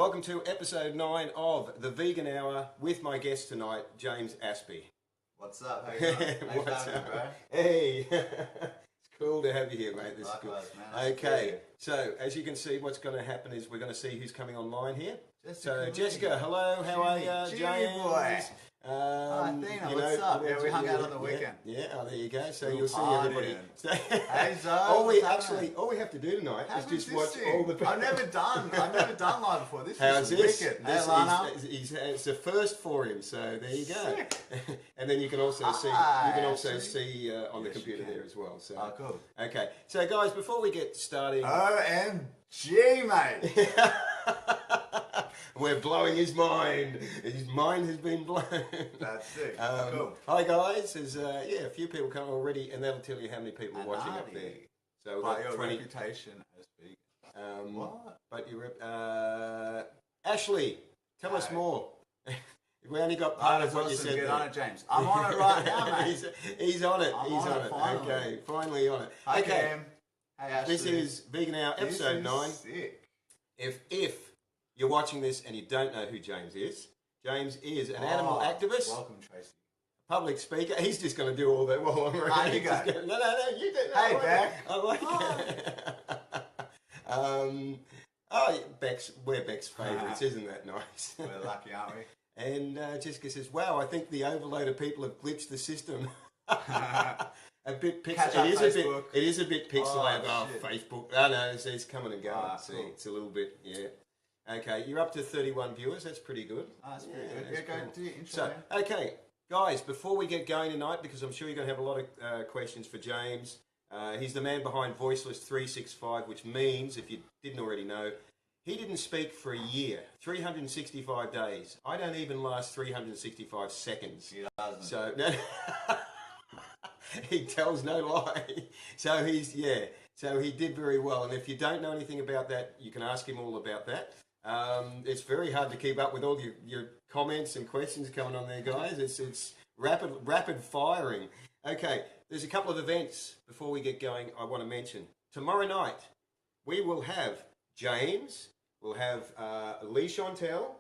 Welcome to episode 9 of The Vegan Hour with my guest tonight, James Aspey. What's up? How you doing? What's Thanks for having me, bro. Hey, it's cool to have you here, mate. This Likewise, is good. man. Okay, so as you can see, what's going to happen is we're going to see who's coming online here. Jessica, Jessica, hello, how are you, James? Boy. Athena, what's up? Yeah, we hung out on the weekend. Yeah, oh, there you go. So Little you'll see partying. everybody. Hey, Zoe, all we what's happening? all we have to do tonight How is good's just watch this thing? all the. I've never done live before. This How's is this? wicked. This Hey, Lana. it's a first for him, so there you go. Sick. And then you can also see on the Yes, computer you can. there as well. So Cool. okay, so guys, before we get started, OMG, mate. we're blowing his mind. His mind has been blown. That's sick. Cool. Hi guys, there's a few people coming already, and that'll tell you how many people are watching up there. So we've By got your 20. reputation as vegan. What? But you, Ashley, tell us more. We only got Oh, part that's of what you awesome. said Get there. on it, James. I'm on it right now, mate. he's on it. I'm he's on on it, it. finally. Okay, finally on it. Hi, Okay, Cam. Hey, Ashley. this is Vegan Hour This episode is 9. Sick. If you're watching this and you don't know who James is an animal activist, Welcome, Tracy. public speaker. He's just going to do all that while I'm around. You go. No, you do. Hey, Beck. I like it. We're Beck's favourites, isn't that nice? We're lucky, aren't we? And Jessica says, "Wow, I think the overload of people have glitched the system." A bit Catch up, Facebook. It is a bit pixelated. Oh, Oh, Facebook. Oh no, it's coming and going. See, cool. it's a little bit. Yeah. Okay, you're up to 31 viewers. That's pretty good. That's pretty good. that's Yeah, go cool. do your intro, So, man. okay, guys, before we get going tonight, because I'm sure you're going to have a lot of questions for James. He's the man behind Voiceless 365, which means, if you didn't already know, he didn't speak for a year, 365 days. I don't even last 365 seconds. He doesn't. So, no, he tells no lie. So so he did very well. And if you don't know anything about that, you can ask him all about that. It's very hard to keep up with all your comments and questions coming on there, guys. It's rapid firing. Okay, there's a couple of events before we get going I want to mention. Tomorrow night, we will have James, we'll have Lee Chantel,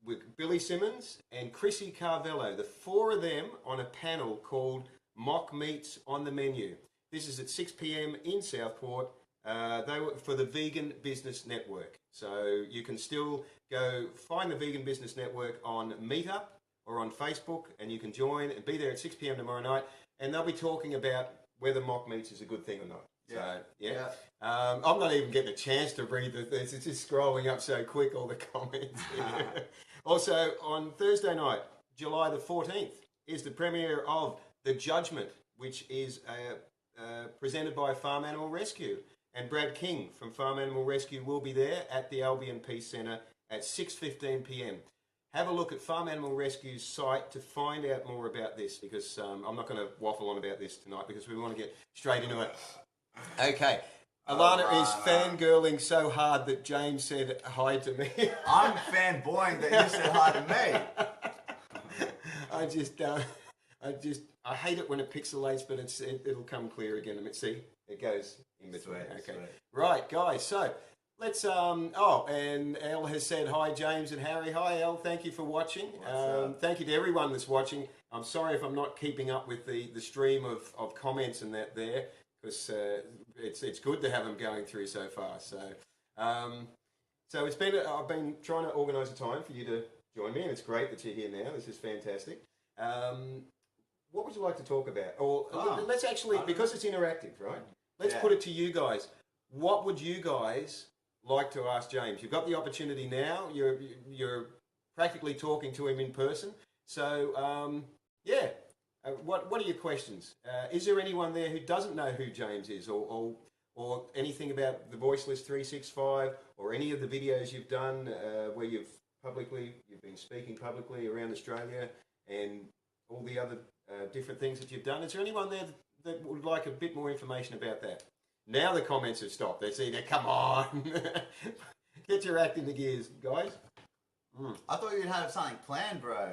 with Billy Simmons and Chrissy Carvello, the 4 of them on a panel called Mock Meats on the Menu. This is at 6 p.m. in Southport. They were for the Vegan Business Network. So you can still go find the Vegan Business Network on Meetup or on Facebook, and you can join and be there at 6 p.m. tomorrow night. And they'll be talking about whether mock meats is a good thing or not. Yeah. So, yeah. I'm not even getting a chance to read this. It's just scrolling up so quick, all the comments. Also, on Thursday night, July the 14th, is the premiere of The Judgment, which is presented by Farm Animal Rescue. And Brad King from Farm Animal Rescue will be there at the Albion Peace Centre at 6:15 p.m. Have a look at Farm Animal Rescue's site to find out more about this, because I'm not going to waffle on about this tonight because we want to get straight into it. Okay. Alana is fangirling so hard that James said hi to me. I'm fanboying that you said hi to me. I hate it when it pixelates, but it'll come clear again. See, it goes in between. Sweet, Okay, sweet. right, guys. So let's. And Elle has said hi, James and Harry. Hi, Elle. Thank you for watching. Thank you to everyone that's watching. I'm sorry if I'm not keeping up with the stream of comments and that there, because it's good to have them going through so far. So I've been trying to organise a time for you to join me, and it's great that you're here now. This is fantastic. What would you like to talk about? Or let's actually, because it's interactive, right? Let's put it to you guys. What would you guys like to ask James? You've got the opportunity now. You're practically talking to him in person. So what are your questions? Is there anyone there who doesn't know who James is, or anything about the Voiceless 365, or any of the videos you've done where you've been speaking publicly around Australia, and all the other different things that you've done? Is there anyone there that would like a bit more information about that? Now the comments have stopped. They're saying, come on, get your act into gears, guys. I thought you'd have something planned, bro.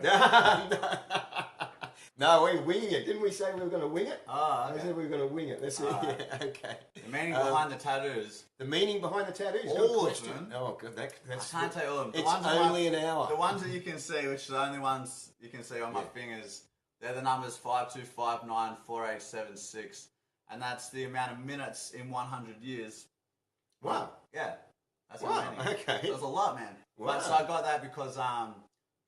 No, we're winging it. Didn't we say we were going to wing it? Oh, I okay. said we were going to wing it. That's it. Alright. Yeah, okay. The meaning behind the tattoos. The meaning behind the tattoos. Good All of question. them? Oh, good. That's I can't tell you all of them. The It's ones on only an hour. The ones that you can see, which are the only ones you can see on my fingers, they're the numbers 52594876, and that's the amount of minutes in 100 years. Wow. Yeah, that's Wow, amazing. okay. That's a lot, man. Wow. But so I got that because I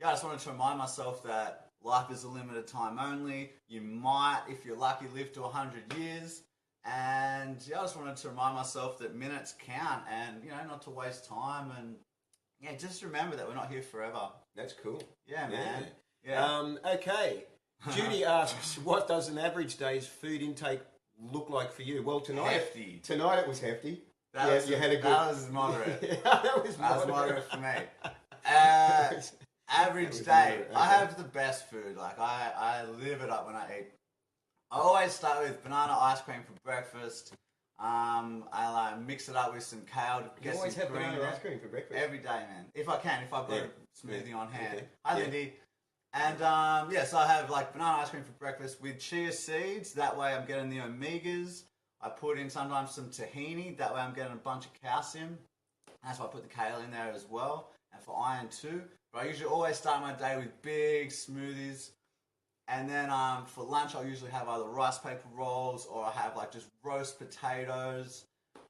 just wanted to remind myself that life is a limited time only. You might, if you're lucky, live to 100 years. And I just wanted to remind myself that minutes count, and not to waste time, and just remember that we're not here forever. That's cool. Yeah, man. Yeah. Okay. Judy asks, what does an average day's food intake look like for you? Well, tonight Hefty. Tonight it was hefty. You had a good. That was moderate. Yeah, that was That was moderate. moderate for me. Average was day. moderate, I okay. have the best food. Like I live it up when I eat. I always start with banana ice cream for breakfast. I mix it up with some kale to You get always some have green banana in ice it. cream for breakfast. Every day, man. If I can, if I've got Yeah. a smoothie on hand. Okay. Hi, Yeah. Lindy. And so I have like banana ice cream for breakfast with chia seeds. That way I'm getting the omegas. I put in sometimes some tahini. That way I'm getting a bunch of calcium. That's why I put the kale in there as well. And for iron too. But I usually always start my day with big smoothies. And then for lunch I'll usually have either rice paper rolls, or I have like just roast potatoes.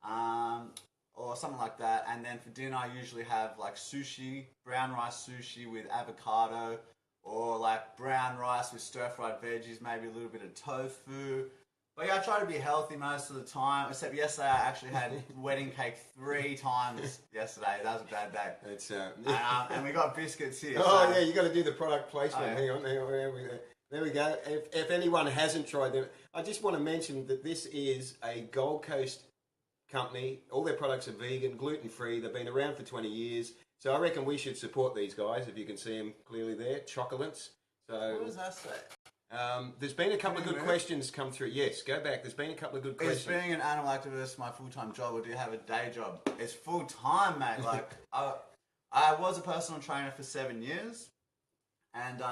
Or something like that. And then for dinner I usually have like sushi, brown rice sushi with avocado, or like brown rice with stir-fried veggies, maybe a little bit of tofu. But yeah, I try to be healthy most of the time, except yesterday I actually had wedding cake 3 times yesterday. That was a bad day. It's, And we got biscuits here. oh, so- yeah, you got to do the product placement. Oh, yeah. Hang on. There we go. If anyone hasn't tried them, I just want to mention that this is a Gold Coast company. All their products are vegan, gluten-free. They've been around for 20 years. So I reckon we should support these guys, if you can see them clearly there. Chocolates. So What does that say? there's been a couple of good Minute. questions come through. Yes, go back. There's been a couple of good Is questions. being an animal activist my full-time job, or do you have a day job? It's full-time, mate. Like, I was a personal trainer for 7 years. And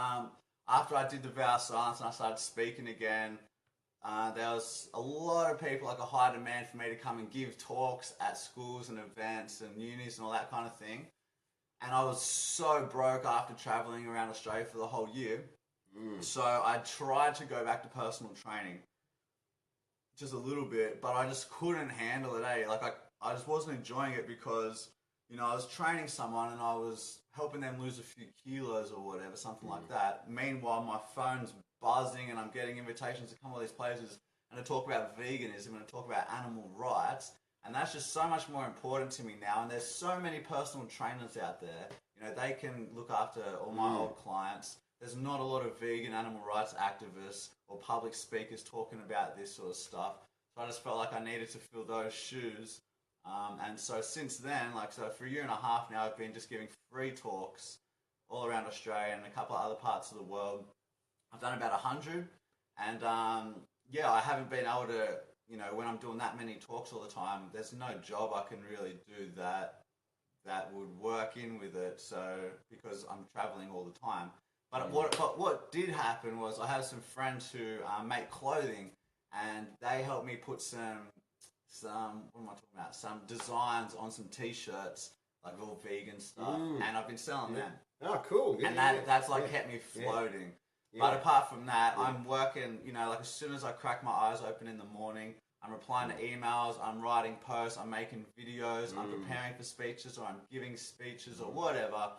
after I did the vow of silence and I started speaking again, there was a lot of people, like a high demand for me to come and give talks at schools and events and unis and all that kind of thing. And I was so broke after traveling around Australia for the whole year. So I tried to go back to personal training just a little bit, but I just couldn't handle it, Like I just wasn't enjoying it because, I was training someone and I was helping them lose a few kilos or whatever, something like that. Meanwhile, my phone's buzzing and I'm getting invitations to come to all these places and to talk about veganism and to talk about animal rights. And that's just so much more important to me now. And there's so many personal trainers out there. They can look after all my old clients. There's not a lot of vegan animal rights activists or public speakers talking about this sort of stuff. So I just felt like I needed to fill those shoes. And so since then, for a year and a half now, I've been just giving free talks all around Australia and a couple of other parts of the world. I've done about 100. And I haven't been able to, when I'm doing that many talks all the time, there's no job I can really do that would work in with it. So, because I'm traveling all the time. But what did happen was I have some friends who make clothing, and they helped me put some what am I talking about? Some designs on some t-shirts, like all vegan stuff, and I've been selling them. Oh, cool. Yeah, And yeah, that's yeah. kept me floating. Yeah. But apart from that, I'm working, as soon as I crack my eyes open in the morning, I'm replying to emails, I'm writing posts, I'm making videos, I'm preparing for speeches, or I'm giving speeches, or whatever.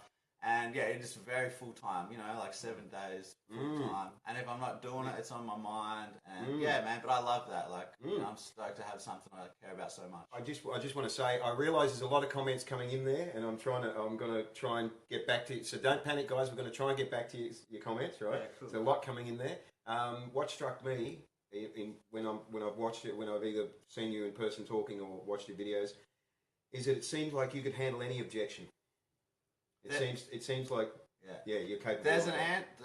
And yeah, it is very full time, 7 days full time. And if I'm not doing it, it's on my mind. And yeah, man, but I love that. I'm stoked to have something I care about so much. I just want to say, I realise there's a lot of comments coming in there, and I'm going to try and get back to you. So don't panic, guys. We're going to try and get back to your comments, right? Yeah, cool. There's a lot coming in there. What struck me when I've watched it, when I've either seen you in person talking or watched your videos, is that it seems like you could handle any objection. It seems like you're capable.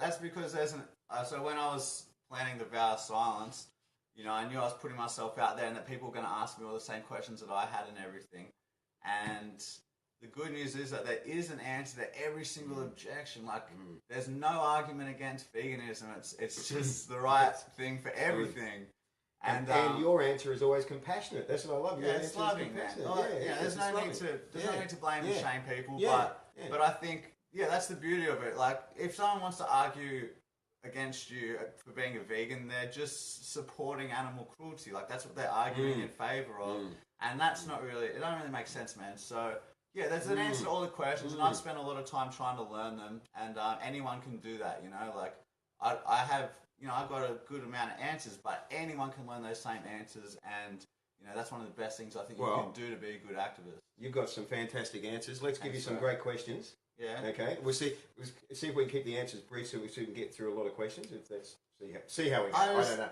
That's because there's an. So when I was planning the vow of silence, I knew I was putting myself out there, and that people were going to ask me all the same questions that I had and everything. And the good news is that there is an answer to every single objection. Like, there's no argument against veganism. It's just the right thing for everything. And your answer is always compassionate. That's what I love. Your Yeah, it's loving, man. There's no need to blame and shame people, but I think that's the beauty of it. Like, if someone wants to argue against you for being a vegan, they're just supporting animal cruelty. Like, that's what they're arguing in favor of, and that's not really. It don't really make sense, man. So yeah, there's an answer to all the questions, and I've spent a lot of time trying to learn them, and anyone can do that. You know, like I have. You know, I've got a good amount of answers, but anyone can learn those same answers, and you know that's one of the best things I think you can do to be a good activist. You've got some fantastic answers. Let's give you some great questions. Yeah. Okay. We'll see if we can keep the answers brief, so we can get through a lot of questions. If that's see how we go. I don't know.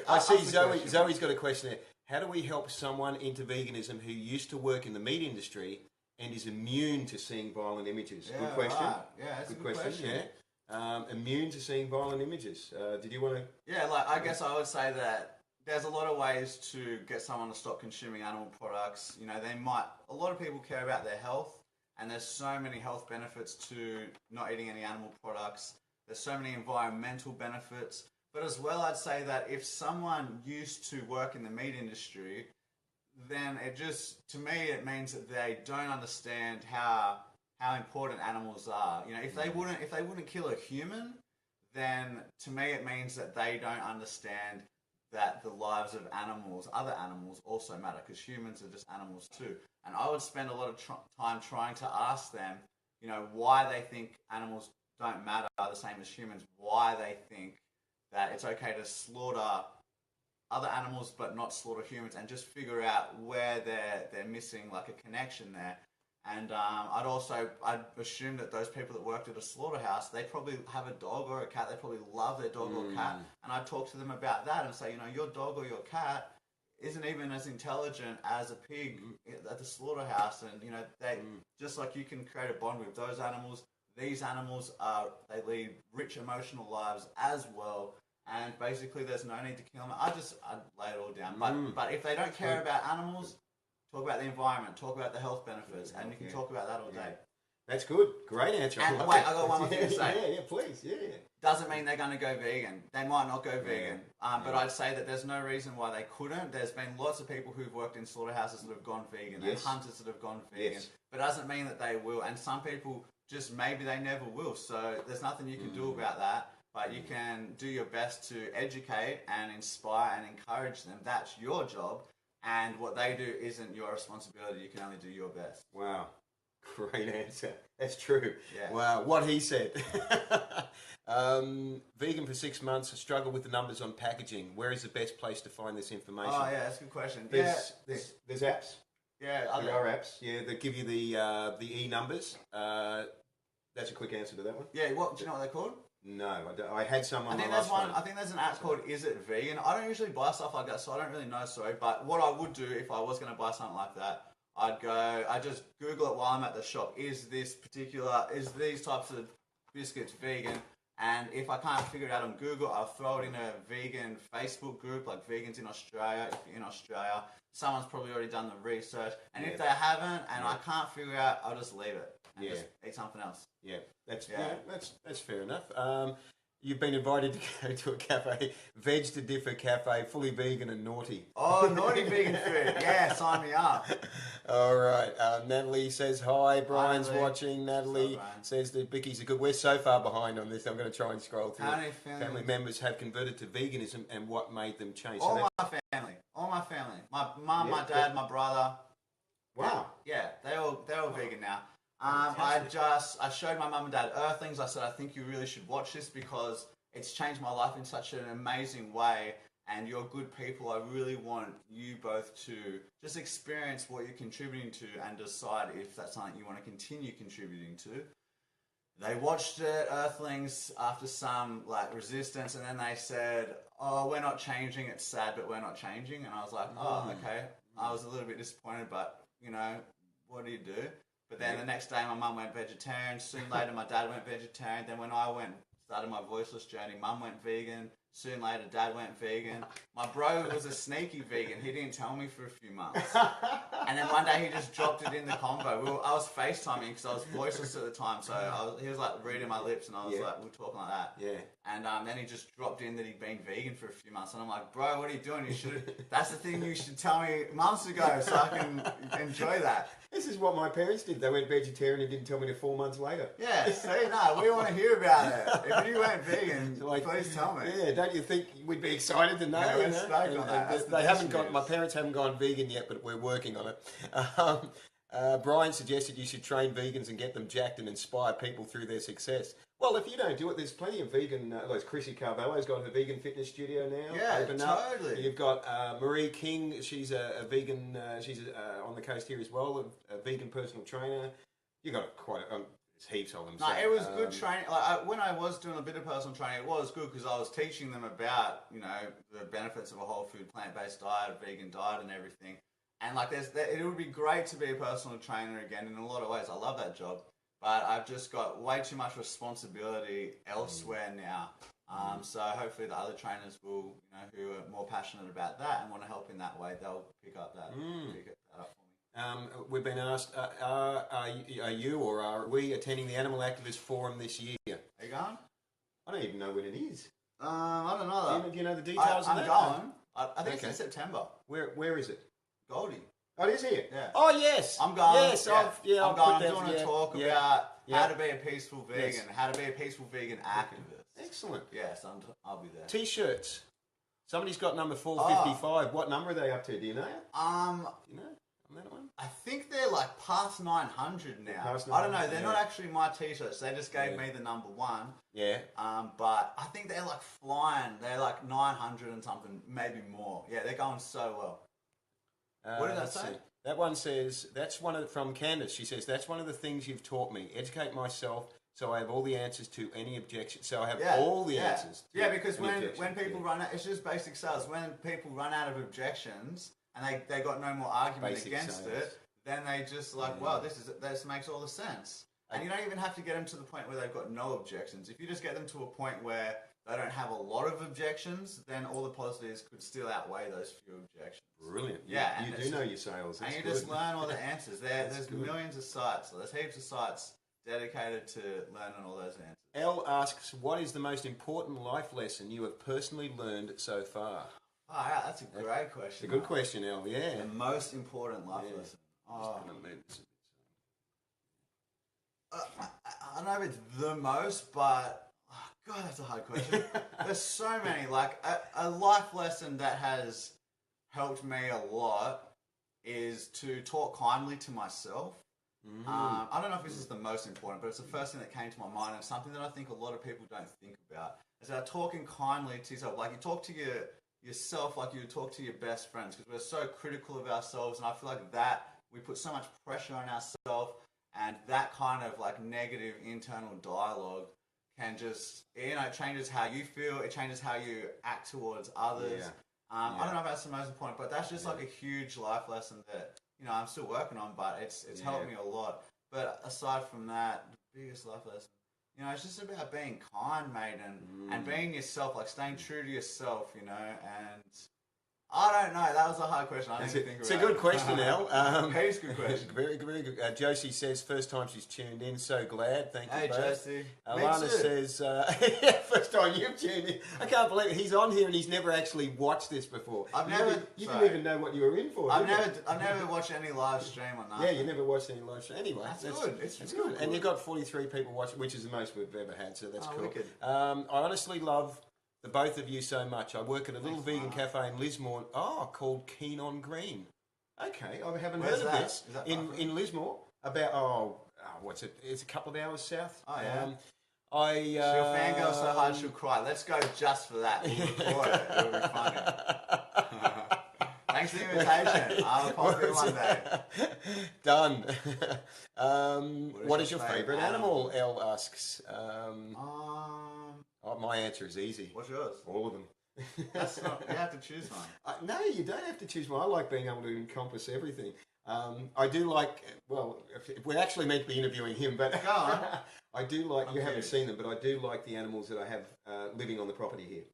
I see Zoe's got a question there. How do we help someone into veganism who used to work in the meat industry and is immune to seeing violent images? Yeah, good question. Right. Yeah, that's a good question. Yeah. Immune to seeing violent images. Did you want to? Yeah, like I guess I would say that there's a lot of ways to get someone to stop consuming animal products. You know, a lot of people care about their health, and there's so many health benefits to not eating any animal products. There's so many environmental benefits. But as well, I'd say that if someone used to work in the meat industry, then to me, it means that they don't understand how important animals are. You know, if they wouldn't kill a human, then to me it means that they don't understand that the lives of other animals also matter, because humans are just animals too. And I would spend a lot of time trying to ask them, you know, why they think animals don't matter the same as humans, why they think that it's okay to slaughter other animals but not slaughter humans, and just figure out where they're missing like a connection there. And I'd assume that those people that worked at a slaughterhouse, they probably have a dog or a cat. They probably love their dog or cat. And I'd talk to them about that and say, you know, your dog or your cat isn't even as intelligent as a pig at the slaughterhouse. And, you know, just like you can create a bond with those animals, these animals they lead rich emotional lives as well. And basically there's no need to kill them. I'd lay it all down. But if they don't care about animals, talk about the environment, talk about the health benefits, and you can talk about that all day. That's good. Great answer. And wait, I got one more thing to say. Yeah, please. Yeah. Doesn't mean they're going to go vegan. They might not go vegan. But I'd say that there's no reason why they couldn't. There's been lots of people who've worked in slaughterhouses that have gone vegan, and hunters that have gone vegan. But it doesn't mean that they will. And some people just maybe they never will. So there's nothing you can do about that. But you can do your best to educate and inspire and encourage them. That's your job. And what they do isn't your responsibility. You can only do your best. Wow. Great answer. That's true. Yeah. Wow. What he said. Vegan for 6 months, struggle with the numbers on packaging. Where is the best place to find this information? Oh, yeah, that's a good question. There's apps. Yeah. There are apps. Yeah, that give you the E-numbers. That's a quick answer to that one. Yeah, do you know what they're called? No, I had someone. I think there's one. I think there's an app called Is It Vegan? I don't usually buy stuff like that, so I don't really know. Sorry, but what I would do if I was going to buy something like that, I just Google it while I'm at the shop. Is these types of biscuits vegan? And if I can't figure it out on Google, I'll throw it in a vegan Facebook group, like Vegans in Australia. If you're in Australia, someone's probably already done the research. And if they haven't, and I can't figure it out, I'll just leave it and just eat something else. Yeah, that's fair enough. You've been invited to go to a cafe, Veg to Differ Cafe, fully vegan and naughty. Oh, naughty vegan food. Yeah, sign me up. All right. Natalie says hi. Brian's watching. Natalie says that Vicky's a good. We're so far behind on this. I'm going to try and scroll through. How many family members have converted to veganism and what made them change? All my family. My mum, my dad, my brother. Wow. Yeah, they're all vegan now. I showed my mum and dad Earthlings. I said, I think you really should watch this because it's changed my life in such an amazing way. And you're good people. I really want you both to just experience what you're contributing to and decide if that's something you want to continue contributing to. They watched it, Earthlings, after some resistance, and then they said, "Oh, we're not changing. It's sad, but we're not changing." And I was like, "Oh, okay." I was a little bit disappointed, but what do you do? But then the next day, my mum went vegetarian. Soon later, my dad went vegetarian. Then when I started my voiceless journey, mum went vegan. Soon later, Dad went vegan. My bro was a sneaky vegan. He didn't tell me for a few months. And then one day he just dropped it in the convo. I was FaceTiming because I was voiceless at the time. So he was like reading my lips and I was like, we were talking like that. Yeah. And then he just dropped in that he'd been vegan for a few months. And I'm like, bro, what are you doing? That's the thing you should tell me months ago so I can enjoy that. This is what my parents did. They went vegetarian and didn't tell me till 4 months later. Yeah, see, no, we want to hear about it. If you went vegan, please tell me. Yeah, don't you think we'd be excited to know? Yeah, we're stoked on that. They haven't got. My parents haven't gone vegan yet, but we're working on it. Brian suggested you should train vegans and get them jacked and inspire people through their success. Well, if you don't do it, there's plenty of vegan. Like Chrissy Carvalho's got her vegan fitness studio now. Yeah, totally. You've got Marie King. She's a vegan. She's on the coast here as well. A vegan personal trainer. You got quite. There's heaps of them. No, it was good training. Like when I was doing a bit of personal training, it was good because I was teaching them about the benefits of a whole food, plant-based diet, a vegan diet, and everything. And like, it would be great to be a personal trainer again in a lot of ways. I love that job. But I've just got way too much responsibility elsewhere now. So hopefully the other trainers will, who are more passionate about that and want to help in that way, they'll pick up that, pick it up for me. We've been asked, are you or are we attending the Animal Activist Forum this year? Are you going? I don't even know when it is. I don't know. Do you know the details of that? I'm going. I think it's in September. Where is it? Goldie. Oh, it is here? Yeah. Oh, yes. I'm going. Yes, I'm going. I'm doing a talk about how to be a peaceful vegan, how to be a peaceful vegan activist. Excellent. Yes, I'll be there. T-shirts. Somebody's got number 455. What number are they up to? Do you know? Do you know on that one? I think they're like past 900 now. Past 900, I don't know. They're not actually my T-shirts. They just gave me the number one. Yeah. But I think they're like flying. They're like 900 and something, maybe more. Yeah, they're going so well. What did that say? See. That one says, from Candace. She says, that's one of the things you've taught me. Educate myself so I have all the answers to any objection. So I have all the answers. Yeah, because when people run out, it's just basic sales. When people run out of objections and they got no more argument against it, then they just like, wow, this makes all the sense. And you don't even have to get them to the point where they've got no objections. If you just get them to a point where they don't have a lot of objections, then all the positives could still outweigh those few objections. Brilliant. Yeah. You do know your sales. And you just learn all the answers. There's millions of sites. There's heaps of sites dedicated to learning all those answers. Elle asks, what is the most important life lesson you have personally learned so far? Oh, yeah, that's a great question. It's a good question, Elle, yeah. The most important life lesson. I don't know if it's the most, but God, that's a hard question. There's so many. Like a life lesson that has helped me a lot is to talk kindly to myself. I don't know if this is the most important, but it's the first thing that came to my mind, and something that I think a lot of people don't think about. Is about talking kindly to yourself. Like you talk to yourself like you would talk to your best friends, because we're so critical of ourselves, and I feel like that we put so much pressure on ourselves, and that kind of like negative internal dialogue can just, it changes how you feel, it changes how you act towards others. I don't know if that's the most important, but that's just like a huge life lesson that, I'm still working on, but it's helped me a lot. But aside from that, the biggest life lesson, it's just about being kind, mate, and being yourself, like staying true to yourself, and I don't know. That was a hard question. I didn't think about it. It's a good question, Elle. It's a good question. Very, very good. Josie says, first time she's tuned in. So glad. Thank you, Hey, both. Josie. Alana says, first time you've tuned in. I can't believe it. He's on here and he's never actually watched this before. You didn't even know what you were in for. I've never watched any live stream on that. Yeah, you never watched any live stream. Anyway, that's good. It's good. And you've got 43 people watching, which is the most we've ever had, so that's cool. Wicked. I honestly love the both of you so much. I work at a little vegan cafe in Lismore, called Keen on Green. Okay, I haven't heard of this. In Lismore, about what's it? It's a couple of hours south. Oh yeah. She'll fangirl so hard she'll cry. Let's go just for that. We'll record it. It'll be funny. Thanks for the invitation. I'll pop in one day. Done. What is your favourite animal? Elle asks. My answer is easy. What's yours? All of them. That's not. You have to choose one. No, you don't have to choose one. I like being able to encompass everything. I do like. Well, we're actually meant to be interviewing him, but go on. I do like. You haven't seen them, but I do like the animals that I have living on the property here.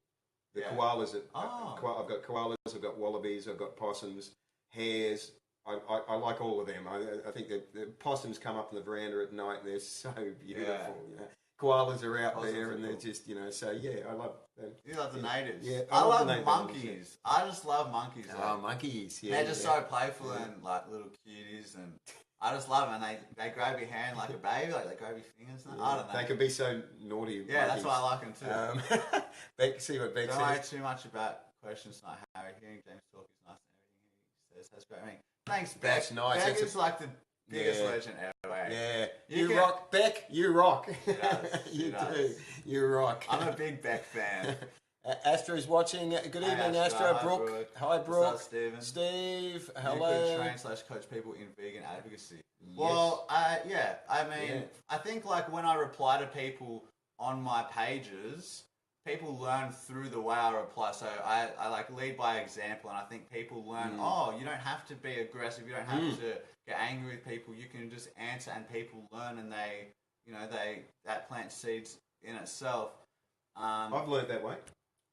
The Yeah. koalas. Oh. I've got koalas. I've got wallabies. I've got possums, hares. I like all of them. I think the possums come up on the veranda at night and they're so beautiful. You know, koalas are out Possums there are and they're cool. just so yeah, I love them. You love the natives. Yeah, I love love the native monkeys. animals, I just love monkeys. Oh, monkeys! Yeah, They're just yeah. so playful and like little cuties, and I just love them. And they grab your hand like a baby, like they grab your fingers. And I don't know. They can be so naughty. Yeah, that's why I like them too. Beck, see what Beck Don't worry says. too much about questions tonight, Harry. Hearing James talk is nice and everything he says. That's great. I mean, thanks, Beck. That's nice. Beck That's is like the biggest Yeah. legend ever. Eh? Yeah, You you can- rock, Beck. You rock. does, she you does. do. You rock. I'm a big Beck fan. Astro's watching. Good Hi, evening, Astro. Astro. Hi, Brooke. Brooke. Hi, What's Brooke. up, Stephen? Steve. You Hello. could train/coach people in vegan advocacy. Yes. Well, yeah. I mean, Yeah. I think like when I reply to people on my pages, people learn through the way I reply. So I like lead by example, and I think people learn. Oh, you don't have to be aggressive. You don't have to get angry with people. You can just answer, and people learn, and that plants seeds in itself. I've learned that way.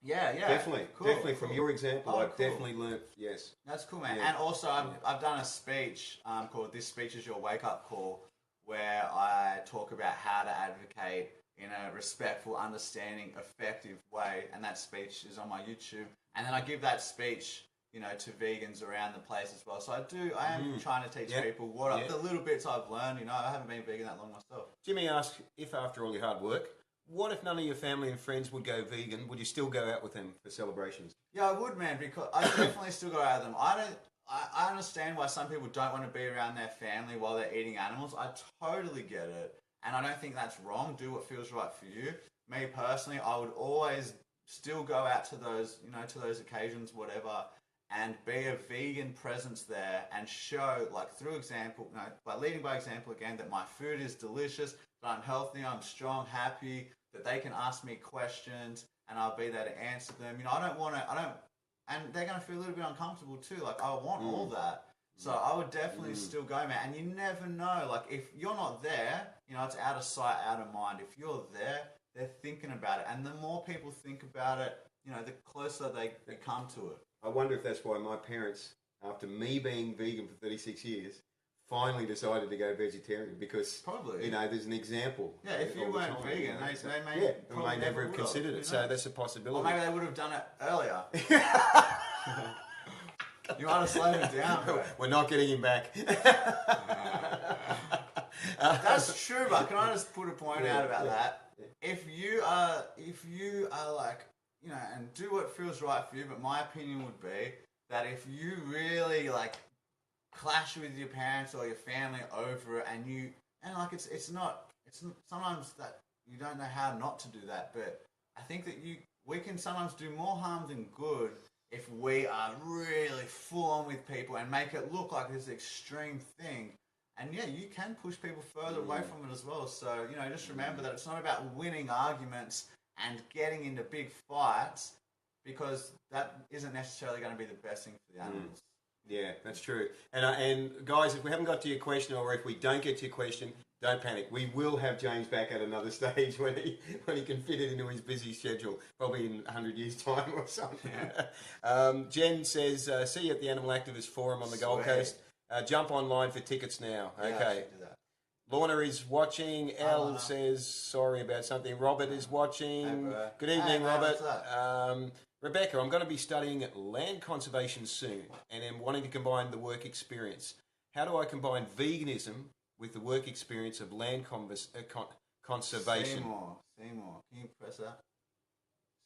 Yeah, Definitely. Cool, Definitely. From cool. your example, Oh, I've cool. definitely learned. Yes. That's cool, man. Yeah. And also, I've done a speech called "This Speech Is Your Wake Up Call," where I talk about how to advocate in a respectful, understanding, effective way. And that speech is on my YouTube. And then I give that speech, to vegans around the place as well. So I am trying to teach Yeah. people the little bits I've learned. I haven't been vegan that long myself. Jimmy asks, if after all your hard work, what if none of your family and friends would go vegan? Would you still go out with them for celebrations? Yeah, I would, man, because I definitely still go out with them. I understand why some people don't want to be around their family while they're eating animals. I totally get it. And I don't think that's wrong. Do what feels right for you. Me personally, I would always still go out to those, to those occasions, whatever, and be a vegan presence there and show, like, through example, by leading by example again, that my food is delicious, that I'm healthy, I'm strong, happy, that they can ask me questions and I'll be there to answer them. And they're going to feel a little bit uncomfortable too. Like, I want all that. So I would definitely still go, man. And you never know. Like, if you're not there, it's out of sight, out of mind. If you're there, they're thinking about it. And the more people think about it, the closer they come to it. I wonder if that's why my parents, after me being vegan for 36 years, finally decided to go vegetarian because, Probably. there's an example. Yeah, if you all the weren't time, vegan, they may they probably may never have would've, considered who it. So knows? that's a Or possibility. maybe they would have done it earlier. You might have slowed it down, bro. We're not getting him back. That's true, but can I just put a point out about yeah. that? If you are like, and do what feels right for you, but my opinion would be that if you really like clash with your parents or your family over it, it's sometimes that you don't know how not to do that, but I think that we can sometimes do more harm than good if we are really full on with people and make it look like this extreme thing. And yeah, you can push people further away from it as well. So, just remember that it's not about winning arguments and getting into big fights, because that isn't necessarily going to be the best thing for the animals. Yeah, that's true. And guys, if we haven't got to your question, or if we don't get to your question, don't panic. We will have James back at another stage when he can fit it into his busy schedule, probably in 100 years' time or something. Yeah. Jen says, see you at the Animal Activist Forum on the Gold Sweet. Coast. Jump online for tickets now. Yeah, I Okay. should do that. Lorna is watching. Elle Lorna. says sorry about something. Robert is watching. Hey, bro. Good evening, Hey, man, Robert. what's Rebecca, I'm going to be studying land conservation soon and am wanting to combine the work experience. How do I combine veganism with the work experience of land conservation? Seymour. Can you press that?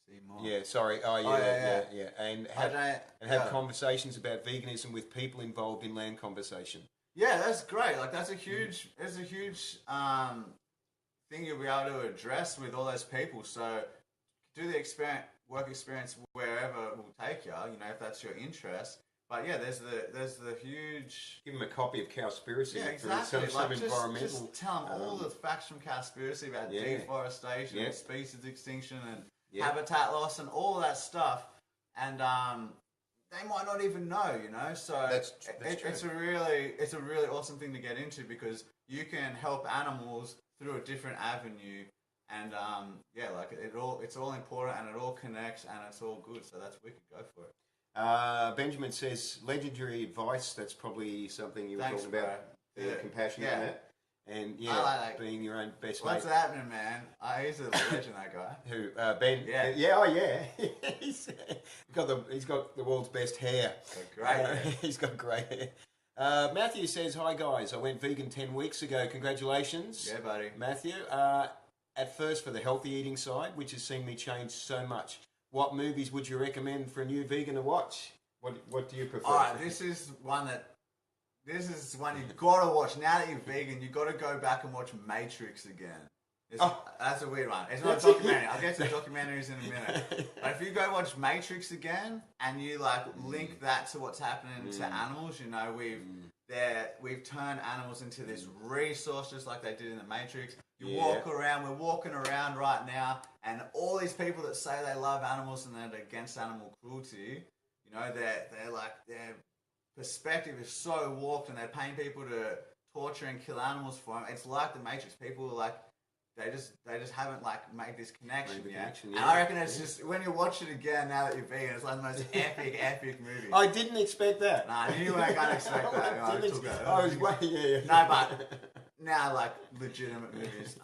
Seymour. Yeah, sorry. Oh, yeah, Oh, yeah. yeah. And I have, don't- have yeah. conversations about veganism with people involved in land conversation. Yeah, that's great. Like, that's a huge thing you'll be able to address with all those people. So do the work experience wherever it will take you, if that's your interest. But yeah, there's the huge. Give them a copy of Cowspiracy. Yeah, for exactly. some Like, environmental. just tell them all the facts from Cowspiracy about Yeah. deforestation, Yeah. and species extinction, and Yeah. habitat loss, and all of that stuff. And they might not even know, So That's it's a really awesome thing to get into, because you can help animals through a different avenue And yeah, like it's all important, and it all connects, and it's all good. So that's wicked. Go for it. Benjamin says legendary advice. That's probably something you were Thanks, talking about. bro. Being compassionate Yeah. in that. And I like that. being your own best What's mate. happening, man? He's a legend, that guy. Who Ben? Yeah. Yeah. Oh yeah. he's got the world's best hair. Great hair. He's got great hair. Matthew says, "Hi guys, I went vegan 10 weeks ago. Congratulations." Yeah, buddy. Matthew. At first for the healthy eating side, which has seen me change so much. What movies would you recommend for a new vegan to watch? What do you prefer? All right, this is one you've got to watch. Now that you're vegan, you've got to go back and watch Matrix again. That's a weird one. It's not a documentary. I'll get to the documentaries in a minute. But if you go watch Matrix again and you like link that to what's happening to animals, you know, we've turned animals into this resource just like they did in the Matrix. We're walking around right now, and all these people that say they love animals and they're against animal cruelty, you know, they're like, their perspective is so warped, and they're paying people to torture and kill animals for them. It's like the Matrix. People are like, they just haven't like made this connection yet. And I reckon it's just when you watch it again now that you're vegan, it's like the most epic movie. I didn't expect that. Nah, you weren't gonna expect that. I was way, yeah. No, but now like legitimate movies.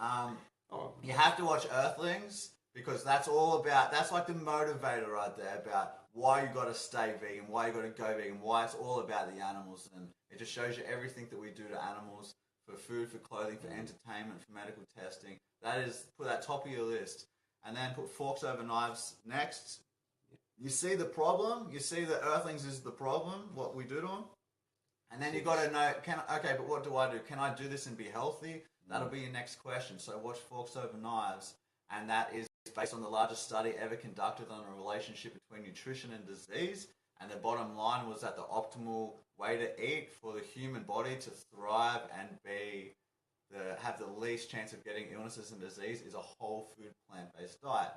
You have to watch Earthlings because that's like the motivator right there about why you got to stay vegan, why you got to go vegan, why it's all about the animals, and it just shows you everything that we do to animals. For food, for clothing, for entertainment, for medical testing. Put that top of your list. And then put Forks Over Knives next. You see the problem. You see that Earthlings is the problem, what we do to them. And then you got to know, but what do I do? Can I do this and be healthy? That'll be your next question. So watch Forks Over Knives. And that is based on the largest study ever conducted on a relationship between nutrition and disease. And the bottom line was that the optimal way to eat for the human body to thrive and have the least chance of getting illnesses and disease is a whole food plant-based diet.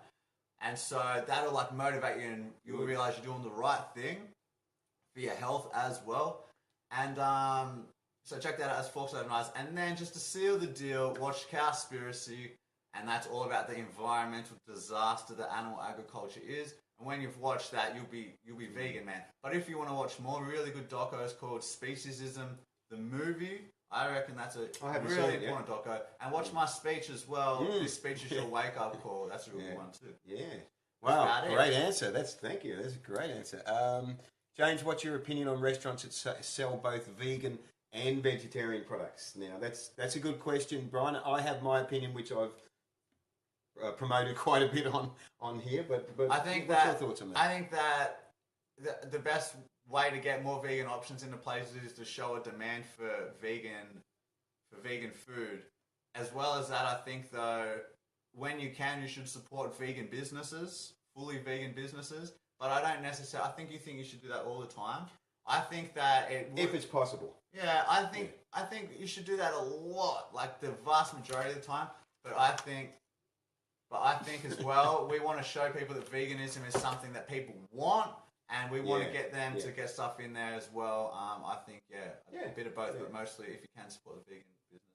And so that'll like motivate you, and you'll realize you're doing the right thing for your health as well. And so check that out as Forks Over Knives. And then just to seal the deal, watch Cowspiracy, and that's all about the environmental disaster that animal agriculture is. And when you've watched that, you'll be vegan, man. But if you want to watch more really good docos called Speciesism, the movie, I reckon that's a really important doco. And watch my speech as well. This speech is your wake-up call. That's a really good one too. Yeah. Wow, great answer. Thank you. That's a great answer. James, what's your opinion on restaurants that sell both vegan and vegetarian products? Now, that's a good question, Brian. I have my opinion, which I've promoted quite a bit on here, but I think what's your thoughts on that? I think that the best way to get more vegan options into places is to show a demand for vegan food. As well as that, I think though, when you can, you should support vegan businesses, fully vegan businesses. But I don't necessarily. I think you should do that all the time. I think that if it's possible. Yeah, I think you should do that a lot, like the vast majority of the time. But I think as well, we want to show people that veganism is something that people want, and we want to get them to get stuff in there as well. I think, a bit of both, but mostly if you can support the vegan businesses,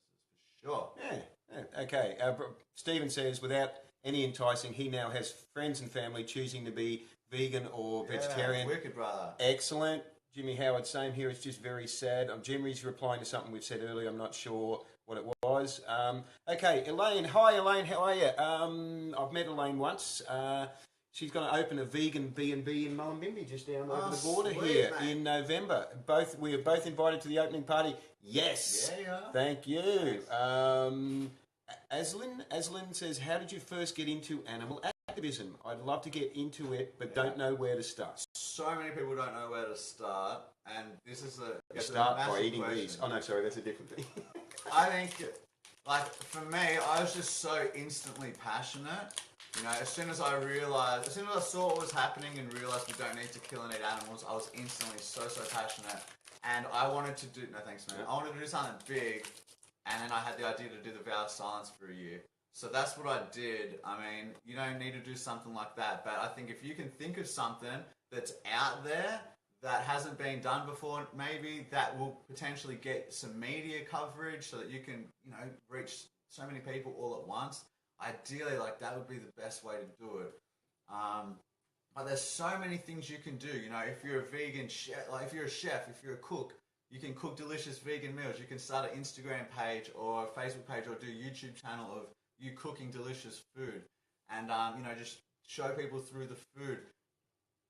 for sure. Yeah. Okay. Stephen says, without any enticing, he now has friends and family choosing to be vegan or vegetarian. Wicked, brother. Excellent. Jimmy Howard, same here. It's just very sad. Jimmy's replying to something we've said earlier. I'm not sure what it was. Okay, Elaine. Hi, Elaine. How are you? I've met Elaine once. She's going to open a vegan B&B in Mullumbimby, just down over the border here, mate. In November. We are both invited to the opening party. Yes. Yeah. Thank you. Aslin says, how did you first get into animal activism? I'd love to get into it, but don't know where to start. So many people don't know where to start, and this is start by eating these. Oh no, sorry, that's a different thing. I think, like for me, I was just so instantly passionate. You know, as soon as I saw what was happening and realized we don't need to kill and eat animals, I was instantly so passionate, and I wanted to do. No thanks, man. I wanted to do something big, and then I had the idea to do the vow of silence for a year. So that's what I did. I mean, you don't need to do something like that, but I think if you can think of something that's out there that hasn't been done before, maybe that will potentially get some media coverage so that you can, reach so many people all at once. ideally, like that would be the best way to do it. But there's so many things you can do. You know, if you're a vegan chef, like if you're a chef, if you're a cook, you can cook delicious vegan meals. You can start an Instagram page or a Facebook page or do a YouTube channel of you cooking delicious food, and you know, just show people through the food.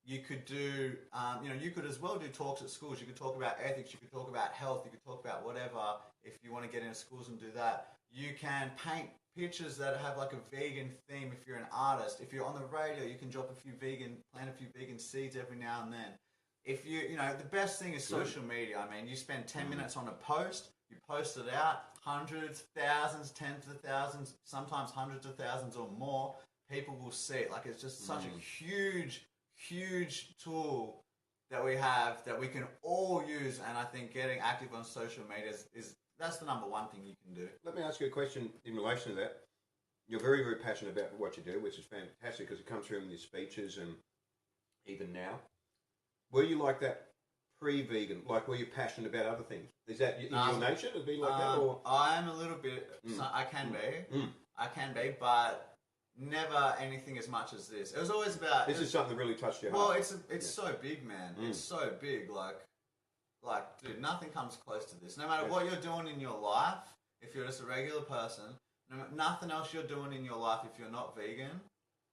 You could do, you know, you could as well do talks at schools. You could talk about ethics. You could talk about health. You could talk about whatever. If you want to get into schools and do that, you can paint pictures that have like a vegan theme. If you're an artist, if you're on the radio, you can plant a few vegan seeds every now and then. If you know, the best thing is social media. I mean, you spend 10 minutes on a post, you post it out, hundreds, thousands, tens of thousands, sometimes hundreds of thousands or more. People will see it. Like it's just such a huge tool that we have that we can all use, and I think getting active on social media is that's the number one thing you can do. Let me ask you a question in relation to that. You're very, very passionate about what you do, which is fantastic because it comes through in your speeches and even now. Were you like that pre-vegan? Like, were you passionate about other things? Is that in your nature to be like that? Or? I am a little bit. I can be, but never anything as much as this. It was always about. This is something that really touched your heart. Well, it's so big, man. It's so big. Like, dude, nothing comes close to this. No matter what you're doing in your life, if you're just a regular person, nothing else you're doing in your life, if you're not vegan,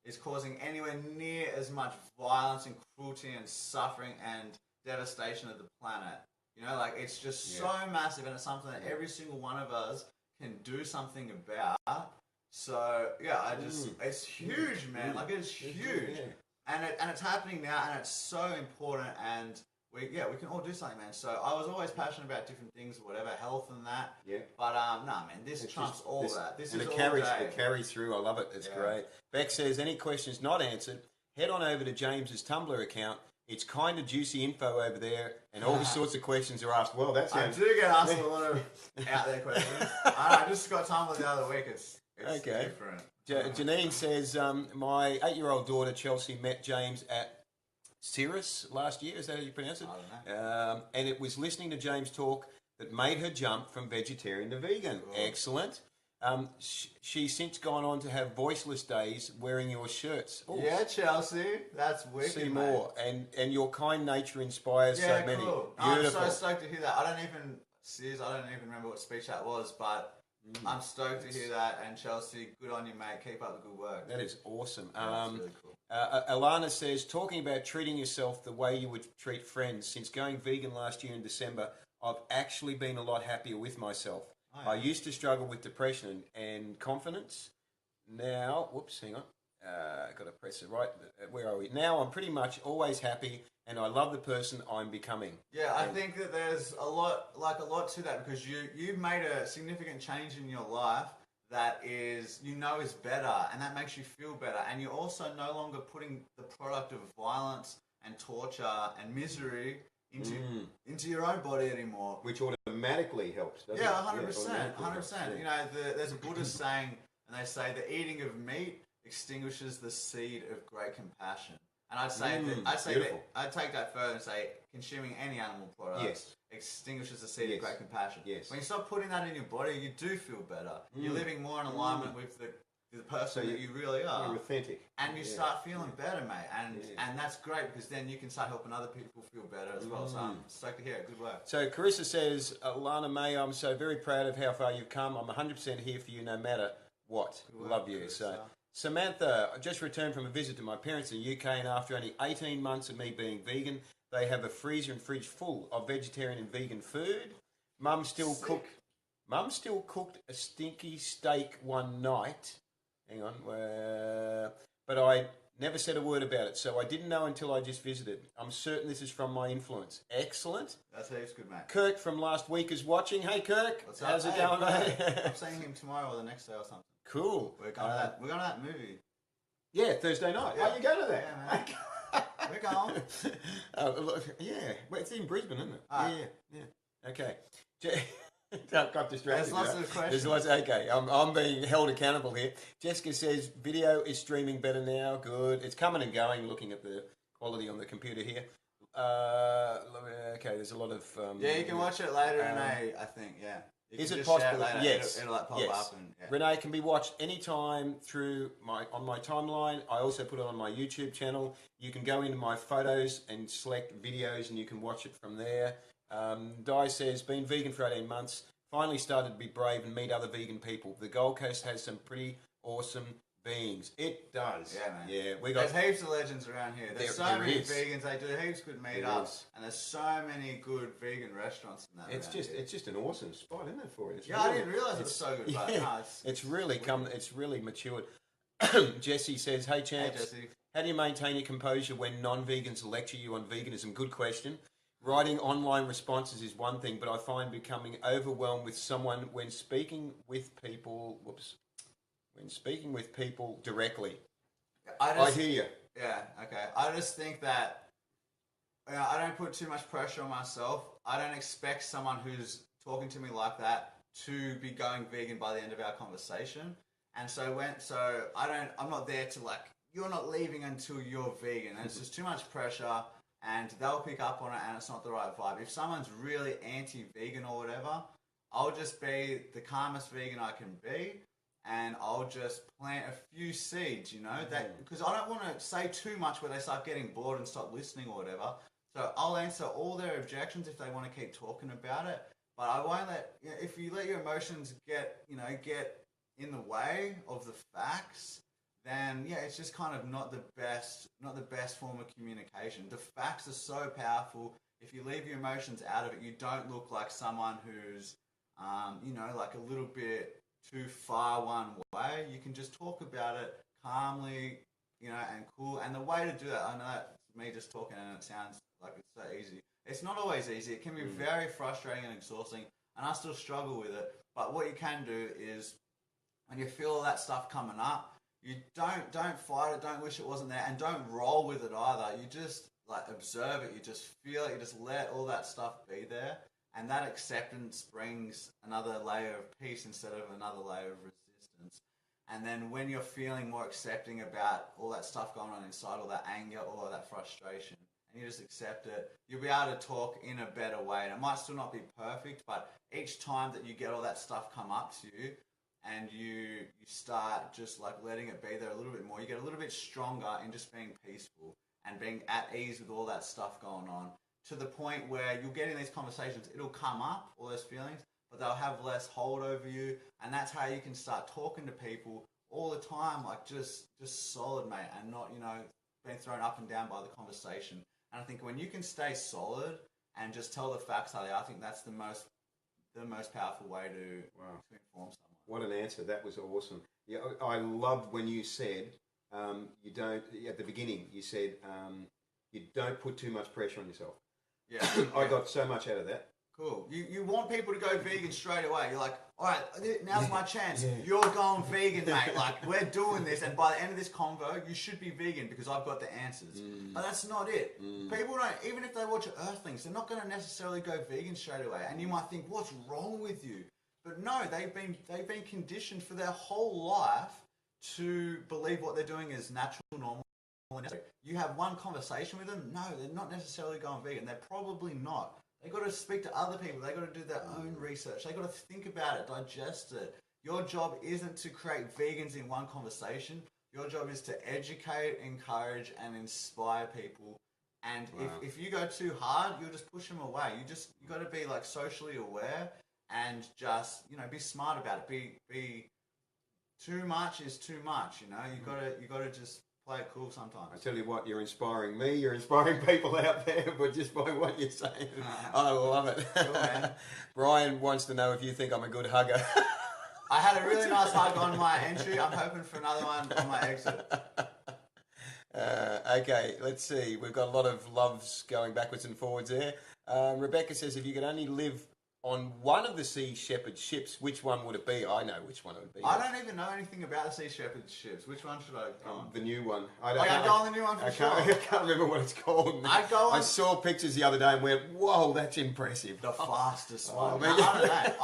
is causing anywhere near as much violence and cruelty and suffering and devastation of the planet. You know, like it's just so massive, and it's something that every single one of us can do something about. So yeah, it's huge, man. Like it's huge, and it's happening now, and it's so important. And we can all do something, man. So I was always passionate about different things, whatever, health and that. Yeah. But nah, man, this trumps all that. This is all day. It carries through. I love it. It's great. Beck says, any questions not answered, head on over to James's Tumblr account. It's kind of juicy info over there, and all sorts of questions are asked. Well, that sounds. I do get asked a lot of out there questions. I just got Tumblr the other week. It's okay. Different. Janine says, my 8-year-old daughter Chelsea met James at Cirrus last year. Is that how you pronounce it? I don't know. And it was listening to James talk that made her jump from vegetarian to vegan. Cool. Excellent. She's since gone on to have voiceless days wearing your shirts. Ooh. Yeah, Chelsea. That's wicked, See more. And your kind nature inspires so many. Cool. Beautiful. I'm so stoked to hear that. I don't even remember what speech that was, but I'm stoked to hear that. And Chelsea, good on you, mate. Keep up the good work. That is awesome. That's really cool. Alana says, talking about treating yourself the way you would treat friends, since going vegan last year in December, I've actually been a lot happier with myself. Oh, yeah. I used to struggle with depression and confidence. Now, hang on. Got to press it right. Where are we? Now I'm pretty much always happy, and I love the person I'm becoming. Yeah, I think that there's a lot to that, because you've made a significant change in your life that is better, and that makes you feel better, and you're also no longer putting the product of violence and torture and misery into your own body anymore, which automatically helps, doesn't it? 100%. You know, there's a Buddhist saying, and they say the eating of meat extinguishes the seed of great compassion. And I'd take that further and say consuming any animal product extinguishes the seed of great compassion. Yes. When you start putting that in your body, you do feel better. You're living more in alignment with the person that you really are. You're authentic. And you start feeling better, mate. And that's great, because then you can start helping other people feel better as well. So I'm stoked to hear it. Good work. So Carissa says, Lana May, I'm so very proud of how far you've come. I'm 100% here for you no matter what. Love you. Carissa. So Samantha, I just returned from a visit to my parents in the UK, and after only 18 months of me being vegan, they have a freezer and fridge full of vegetarian and vegan food. Mum still cooked a stinky steak one night. Hang on. But I never said a word about it, so I didn't know until I just visited. I'm certain this is from my influence. Excellent. That's good, mate. Kirk from last week is watching. Hey, Kirk. What's up? How's it going, mate? I'm seeing him tomorrow or the next day or something. Cool. We're going to that movie. Yeah, Thursday night. Yeah. Oh, you go to that? Yeah, man. We're going. Well, it's in Brisbane, isn't it? Yeah. Okay. Got distracted. There's lots of questions. Okay, I'm being held accountable here. Jessica says, video is streaming better now. Good. It's coming and going, looking at the quality on the computer here. Okay, there's a lot of... you can watch it later in I think, You Is can it just share possible? later. Yes. It'll like pop Yes. up and yeah. Renee can be watched anytime through on my timeline. I also put it on my YouTube channel. You can go into my photos and select videos, and you can watch it from there. Di says, been vegan for 18 months. Finally started to be brave and meet other vegan people. The Gold Coast has some pretty awesome beings. It does. Yeah, man. Yeah, we got. There's heaps of legends around here. There's There so many is. vegans. They do heaps good meetups, and there's so many good vegan restaurants in that. It's just an awesome spot, isn't it, for it? It's I didn't realise it was so good. But no, it's really it's really matured. Jesse says, "Hey champs, Jesse. how do you maintain your composure when non-vegans lecture you on veganism?" Good question. Writing online responses is one thing, but I find becoming overwhelmed with someone when speaking with people. When speaking with people directly. I hear you. Yeah, okay. I just think that I don't put too much pressure on myself. I don't expect someone who's talking to me like that to be going vegan by the end of our conversation. And so I'm not there to like, you're not leaving until you're vegan. And it's just too much pressure, and they'll pick up on it, and it's not the right vibe. If someone's really anti-vegan or whatever, I'll just be the calmest vegan I can be. And I'll just plant a few seeds, that because I don't want to say too much where they start getting bored and stop listening or whatever. So I'll answer all their objections if they want to keep talking about it. But I won't if you let your emotions get in the way of the facts, then yeah, it's just kind of not the best form of communication. The facts are so powerful. If you leave your emotions out of it, you don't look like someone who's, like a little bit too far one way. You can just talk about it calmly, and cool. And the way to do that, I know that's me just talking and it sounds like it's so easy. It's not always easy. It can be very frustrating and exhausting, and I still struggle with it. But what you can do is, when you feel all that stuff coming up, you don't fight it, don't wish it wasn't there, and don't roll with it either. You just observe it, you just feel it, you just let all that stuff be there. And that acceptance brings another layer of peace instead of another layer of resistance. And then when you're feeling more accepting about all that stuff going on inside, all that anger, all that frustration, and you just accept it, you'll be able to talk in a better way. And it might still not be perfect, but each time that you get all that stuff come up to you, and you start just letting it be there a little bit more, you get a little bit stronger in just being peaceful and being at ease with all that stuff going on. To the point where you'll get in these conversations, it'll come up, all those feelings, but they'll have less hold over you, and that's how you can start talking to people all the time, just solid, mate, and not, being thrown up and down by the conversation. And I think when you can stay solid and just tell the facts how they are, I think that's the most powerful way to inform someone. What an answer. That was awesome. Yeah, I loved when you said, you don't, at the beginning, you said, you don't put too much pressure on yourself. Yeah. I got so much out of that. Cool. You want people to go vegan straight away. You're like, all right, now's my chance. Yeah. You're going vegan, mate. We're doing this, and by the end of this convo, you should be vegan because I've got the answers. But that's not it. People don't, even if they watch Earthlings, they're not going to necessarily go vegan straight away. And you might think, what's wrong with you? But no, they've been conditioned for their whole life to believe what they're doing is natural, normal. You have one conversation with them, no, they're not necessarily going vegan. They're probably not. They got to speak to other people. They got to do their own research. They got to think about it, digest it. Your job isn't to create vegans in one conversation. Your job is to educate, encourage, and inspire people. And if you go too hard, you'll just push them away. You got to be socially aware and just be smart about it. Be too much is too much. You got to just play it cool sometimes. I tell you what, you're inspiring me, you're inspiring people out there, but just by what you're saying, I love it. Cool, man. Brian wants to know if you think I'm a good hugger. I had a really nice hug on my entry. I'm hoping for another one on my exit. Okay, let's see. We've got a lot of loves going backwards and forwards there. Rebecca says, if you could only live on one of the Sea Shepherd ships, which one would it be? I know which one it would be. I don't even know anything about the Sea Shepherd ships. Which one should I go on? The new one. I'd go on the new one for sure. I can't remember what it's called. I saw pictures the other day and went, whoa, that's impressive. The fastest one. I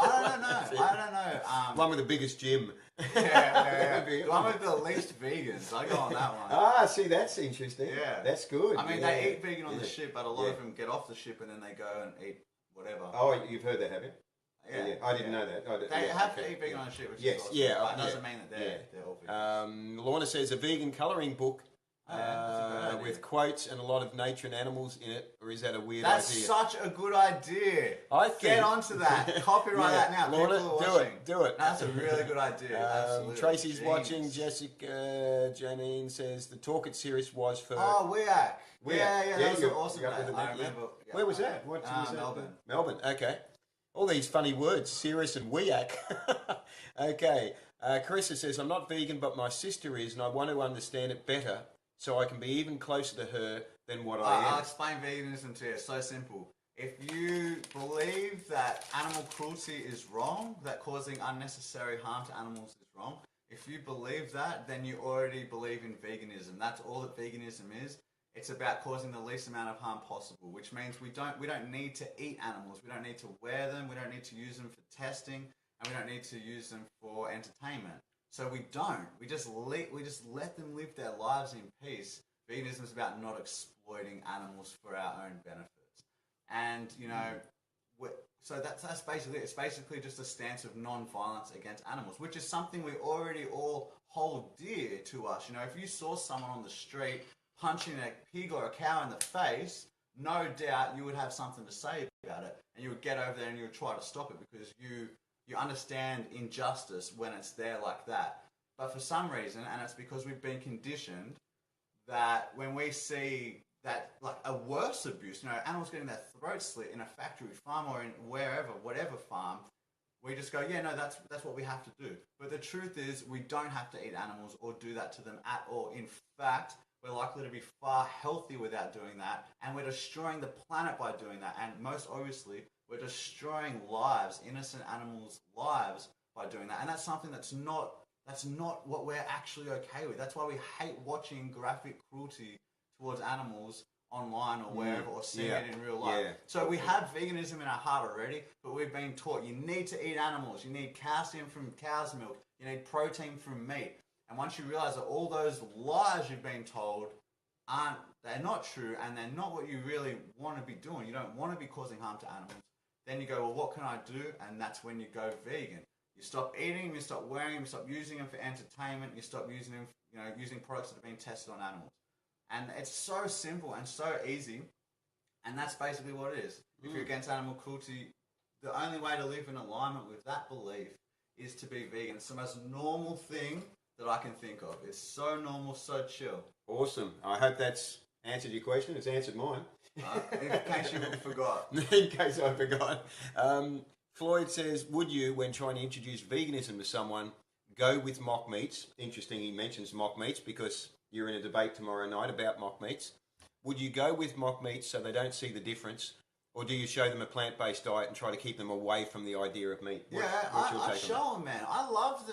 don't know. One with the biggest gym. Yeah. The one with the least vegans. I go on that one. See, that's interesting. Yeah. That's good. I mean, they eat vegan on the ship, but a lot of them get off the ship and then they go and eat whatever. Oh, you've heard that, have you? Yeah, I didn't know that. They have to eat vegan on a ship, which is awesome. But it doesn't mean that they're all vegan. Lorna says a vegan colouring book that's a good with quotes and a lot of nature and animals in it, or is that a weird That's idea? such a good idea. I think, Get onto that. Copyright that now. Lorna, People are watching. do it. That's a really good idea. Absolutely. Tracy's Genius. watching. Jessica Janine says the Talk It Series was for. Oh, Weak. Yeah, that was an you awesome got day. the- I remember. Yeah. Where was that? What was that? Melbourne. Melbourne. Okay. All these funny words, serious and weak. Okay. Carissa says, I'm not vegan, but my sister is, and I want to understand it better so I can be even closer to her than what I I'll am. explain veganism to you. It's so simple. If you believe that animal cruelty is wrong, that causing unnecessary harm to animals is wrong, if you believe that, then you already believe in veganism. That's all that veganism is. It's about causing the least amount of harm possible, which means we don't need to eat animals. We don't need to wear them. We don't need to use them for testing, and we don't need to use them for entertainment. So we don't. We just let them live their lives in peace. Veganism is about not exploiting animals for our own benefits, and so that's basically it. It's basically just a stance of non-violence against animals, which is something we already all hold dear to us. If you saw someone on the street punching a pig or a cow in the face, no doubt you would have something to say about it, and you would get over there and you would try to stop it because you understand injustice when it's there like that. But for some reason, and it's because we've been conditioned, that when we see that, like a worse abuse, animals getting their throats slit in a factory farm or in whatever farm, we just go, yeah, no, that's what we have to do. But the truth is, we don't have to eat animals or do that to them at all. In fact, we're likely to be far healthier without doing that, and we're destroying the planet by doing that. And most obviously, we're destroying lives, innocent animals' lives, by doing that. And that's something that's not what we're actually okay with. That's why we hate watching graphic cruelty towards animals online or wherever, or seeing it in real life. Yeah. So we have veganism in our heart already, but we've been taught you need to eat animals. You need calcium from cow's milk. You need protein from meat. And once you realize that all those lies you've been told they're not true, and they're not what you really want to be doing, you don't want to be causing harm to animals, then you go, well, what can I do? And that's when you go vegan. You stop eating them, you stop wearing them, you stop using them for entertainment, you stop using them, using products that have been tested on animals. And it's so simple and so easy, and that's basically what it is. If you're against animal cruelty, the only way to live in alignment with that belief is to be vegan. It's the most normal thing that I can think of. It's so normal, so chill. Awesome. I hope that's answered your question. It's answered mine. In case you forgot. In case I forgot. Floyd says, would you, when trying to introduce veganism to someone, go with mock meats? Interesting he mentions mock meats because you're in a debate tomorrow night about mock meats. Would you go with mock meats so they don't see the difference? Or do you show them a plant-based diet and try to keep them away from the idea of meat? I show them, man. I love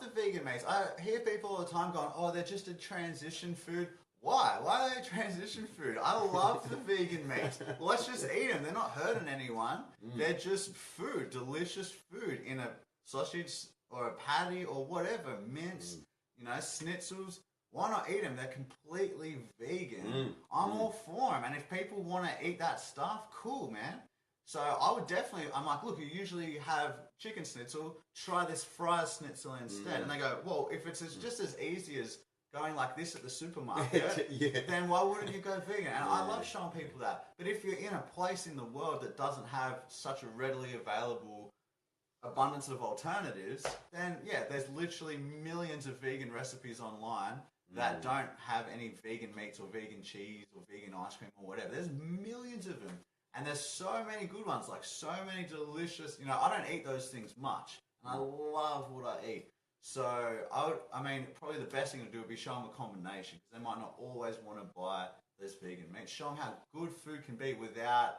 the vegan meats. I hear people all the time going, oh, they're just a transition food. Why? Why are they transition food? I love the vegan meats. Let's just eat them. They're not hurting anyone. They're just food, delicious food in a sausage or a patty or whatever, mince, schnitzels. Why not eat them? They're completely vegan. I'm all for them. And if people want to eat that stuff, cool, man. So I would definitely, I'm like, look, you usually have chicken schnitzel, try this fried schnitzel instead. And they go, well, if it's just as easy as going like this at the supermarket, then why wouldn't you go vegan? And I love showing people that. But if you're in a place in the world that doesn't have such a readily available abundance of alternatives, then there's literally millions of vegan recipes online that don't have any vegan meats or vegan cheese or vegan ice cream or whatever. There's millions of them. And there's so many good ones, like so many delicious, I don't eat those things much. And I love what I eat. So probably the best thing to do would be show them a combination, because they might not always want to buy this vegan meat. Show them how good food can be without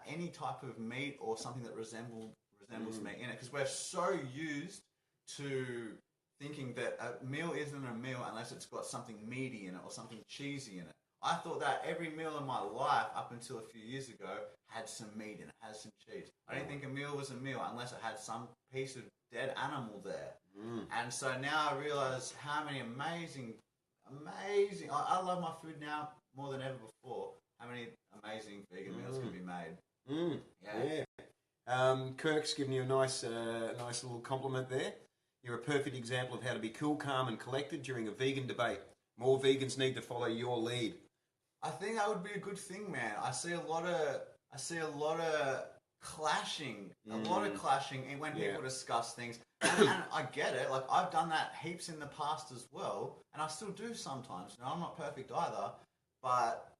any type of meat or something that resembles meat in it. Because we're so used to thinking that a meal isn't a meal unless it's got something meaty in it or something cheesy in it. I thought that every meal in my life up until a few years ago had some meat in it, had some cheese. I didn't think a meal was a meal unless it had some piece of dead animal there. And so now I realize how many amazing, I love my food now more than ever before, how many amazing vegan meals can be made. Yeah. Kirk's giving you a nice little compliment there. You're a perfect example of how to be cool, calm, and collected during a vegan debate. More vegans need to follow your lead. I think that would be a good thing, man. I see a lot of clashing, when people discuss things, and I get it. Like I've done that heaps in the past as well, and I still do sometimes. I'm not perfect either, but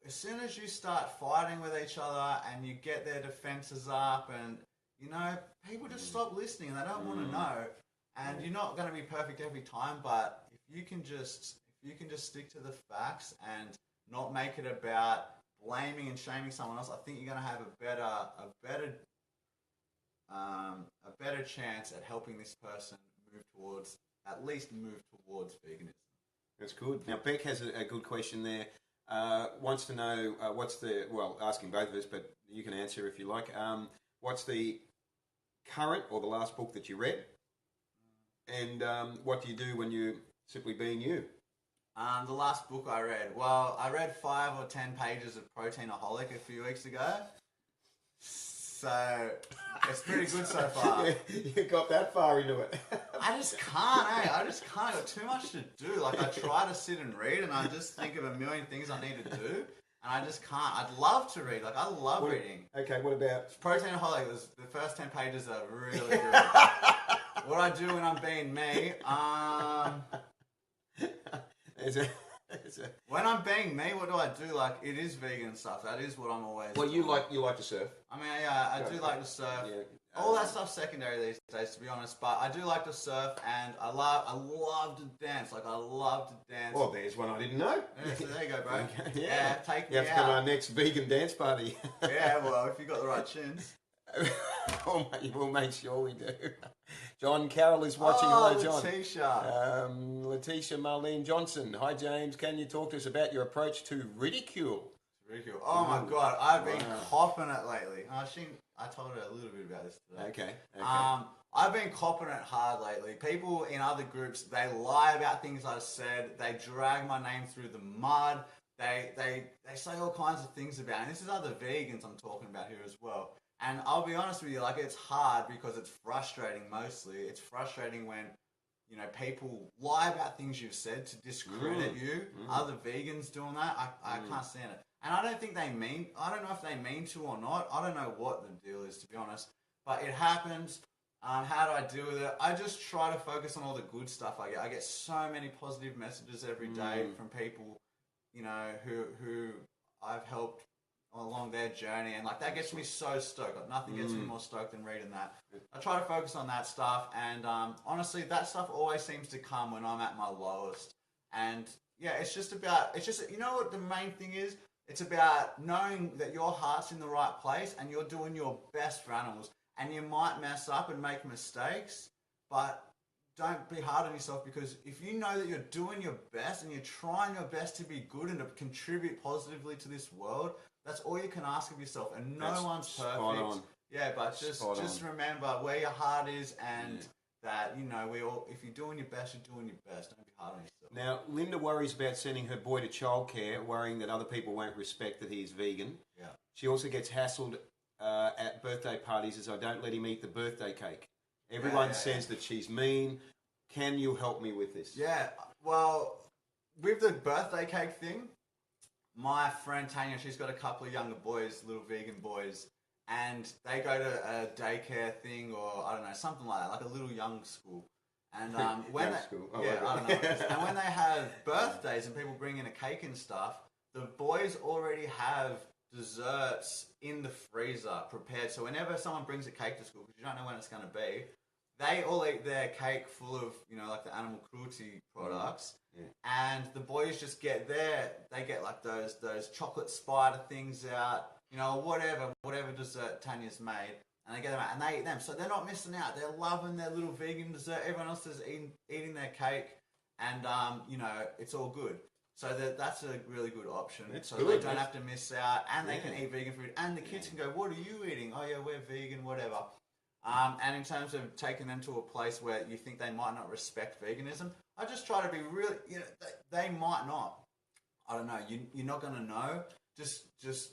as soon as you start fighting with each other and you get their defenses up, and people just stop listening and they don't want to know. And you're not going to be perfect every time, but if you can just stick to the facts and not make it about blaming and shaming someone else, I think you're going to have a better chance at helping this person move towards veganism. That's good. Now Beck has a good question there. Wants to know asking both of us, but you can answer if you like. What's the current or the last book that you read? And what do you do when you're simply being you? The last book I read, I read 5 or 10 pages of Proteinaholic a few weeks ago. So, it's pretty good so far. You got that far into it. I just can't. I got too much to do. Like, I try to sit and read, and I just think of a million things I need to do, and I just can't. I'd love to read. Like, I love reading. Okay, what about... Proteinaholic, the first 10 pages are really good. What I do when I'm being me, when I'm being me, what do I do? Like, it is vegan stuff. That is what I'm always doing. You like to surf? I mean, yeah, I do like to surf. Yeah. All that stuff's secondary these days, to be honest. But I do like to surf, and I love to dance. Like, I love to dance. Well, there's one I didn't know. Yeah, so there you go, bro. Yeah, take me out. You have to come to our next vegan dance party. Yeah, well, if you got the right tunes. We'll make sure we do. John Carroll is watching. Hello, John. Letitia Marlene Johnson. Hi, James. Can you talk to us about your approach to ridicule? Oh my God, I've been copping it lately. I told her a little bit about this today. Okay. I've been copping it hard lately. People in other groups, they lie about things I've said. They drag my name through the mud. They say all kinds of things about it. And this is other vegans I'm talking about here as well. And I'll be honest with you, like, it's hard because it's frustrating mostly. It's frustrating when, people lie about things you've said to discredit you. Other vegans doing that, I can't stand it. And I don't know if they mean to or not. I don't know what the deal is, to be honest. But it happens. How do I deal with it? I just try to focus on all the good stuff I get. I get so many positive messages every day from people, who I've helped along their journey, and like that gets me so stoked. Like, nothing gets me more stoked than reading that. I try to focus on that stuff, and honestly, that stuff always seems to come when I'm at my lowest. And yeah, it's just you know what the main thing is? It's about knowing that your heart's in the right place and you're doing your best for animals. And you might mess up and make mistakes, but don't be hard on yourself, because if you know that you're doing your best and you're trying your best to be good and to contribute positively to this world, that's all you can ask of yourself. And no one's perfect. Yeah, but just remember where your heart is, and that, if you're doing your best, you're doing your best. Don't be hard on yourself. Now, Linda worries about sending her boy to childcare, worrying that other people won't respect that he is vegan. Yeah. She also gets hassled at birthday parties as I don't let him eat the birthday cake. Everyone says that she's mean. Can you help me with this? Yeah, well, with the birthday cake thing, my friend Tanya, she's got a couple of younger boys, little vegan boys, and they go to a daycare thing, or I don't know, something like that, like a little young school. And when and when they have birthdays and people bring in a cake and stuff, the boys already have desserts in the freezer prepared. So whenever someone brings a cake to school, because you don't know when it's going to be, they all eat their cake full of, like the animal cruelty products. Yeah. And the boys just get they get like those chocolate spider things out, whatever dessert Tanya's made, and they get them out and they eat them. So they're not missing out. They're loving their little vegan dessert. Everyone else is eating their cake, and it's all good. So that's a really good option. It's so good, they don't have to miss out, and they can eat vegan food, and the kids can go, "What are you eating?" "Oh yeah, we're vegan, whatever." And in terms of taking them to a place where you think they might not respect veganism, I just try to be really, they might not. I don't know. You're not going to know. Just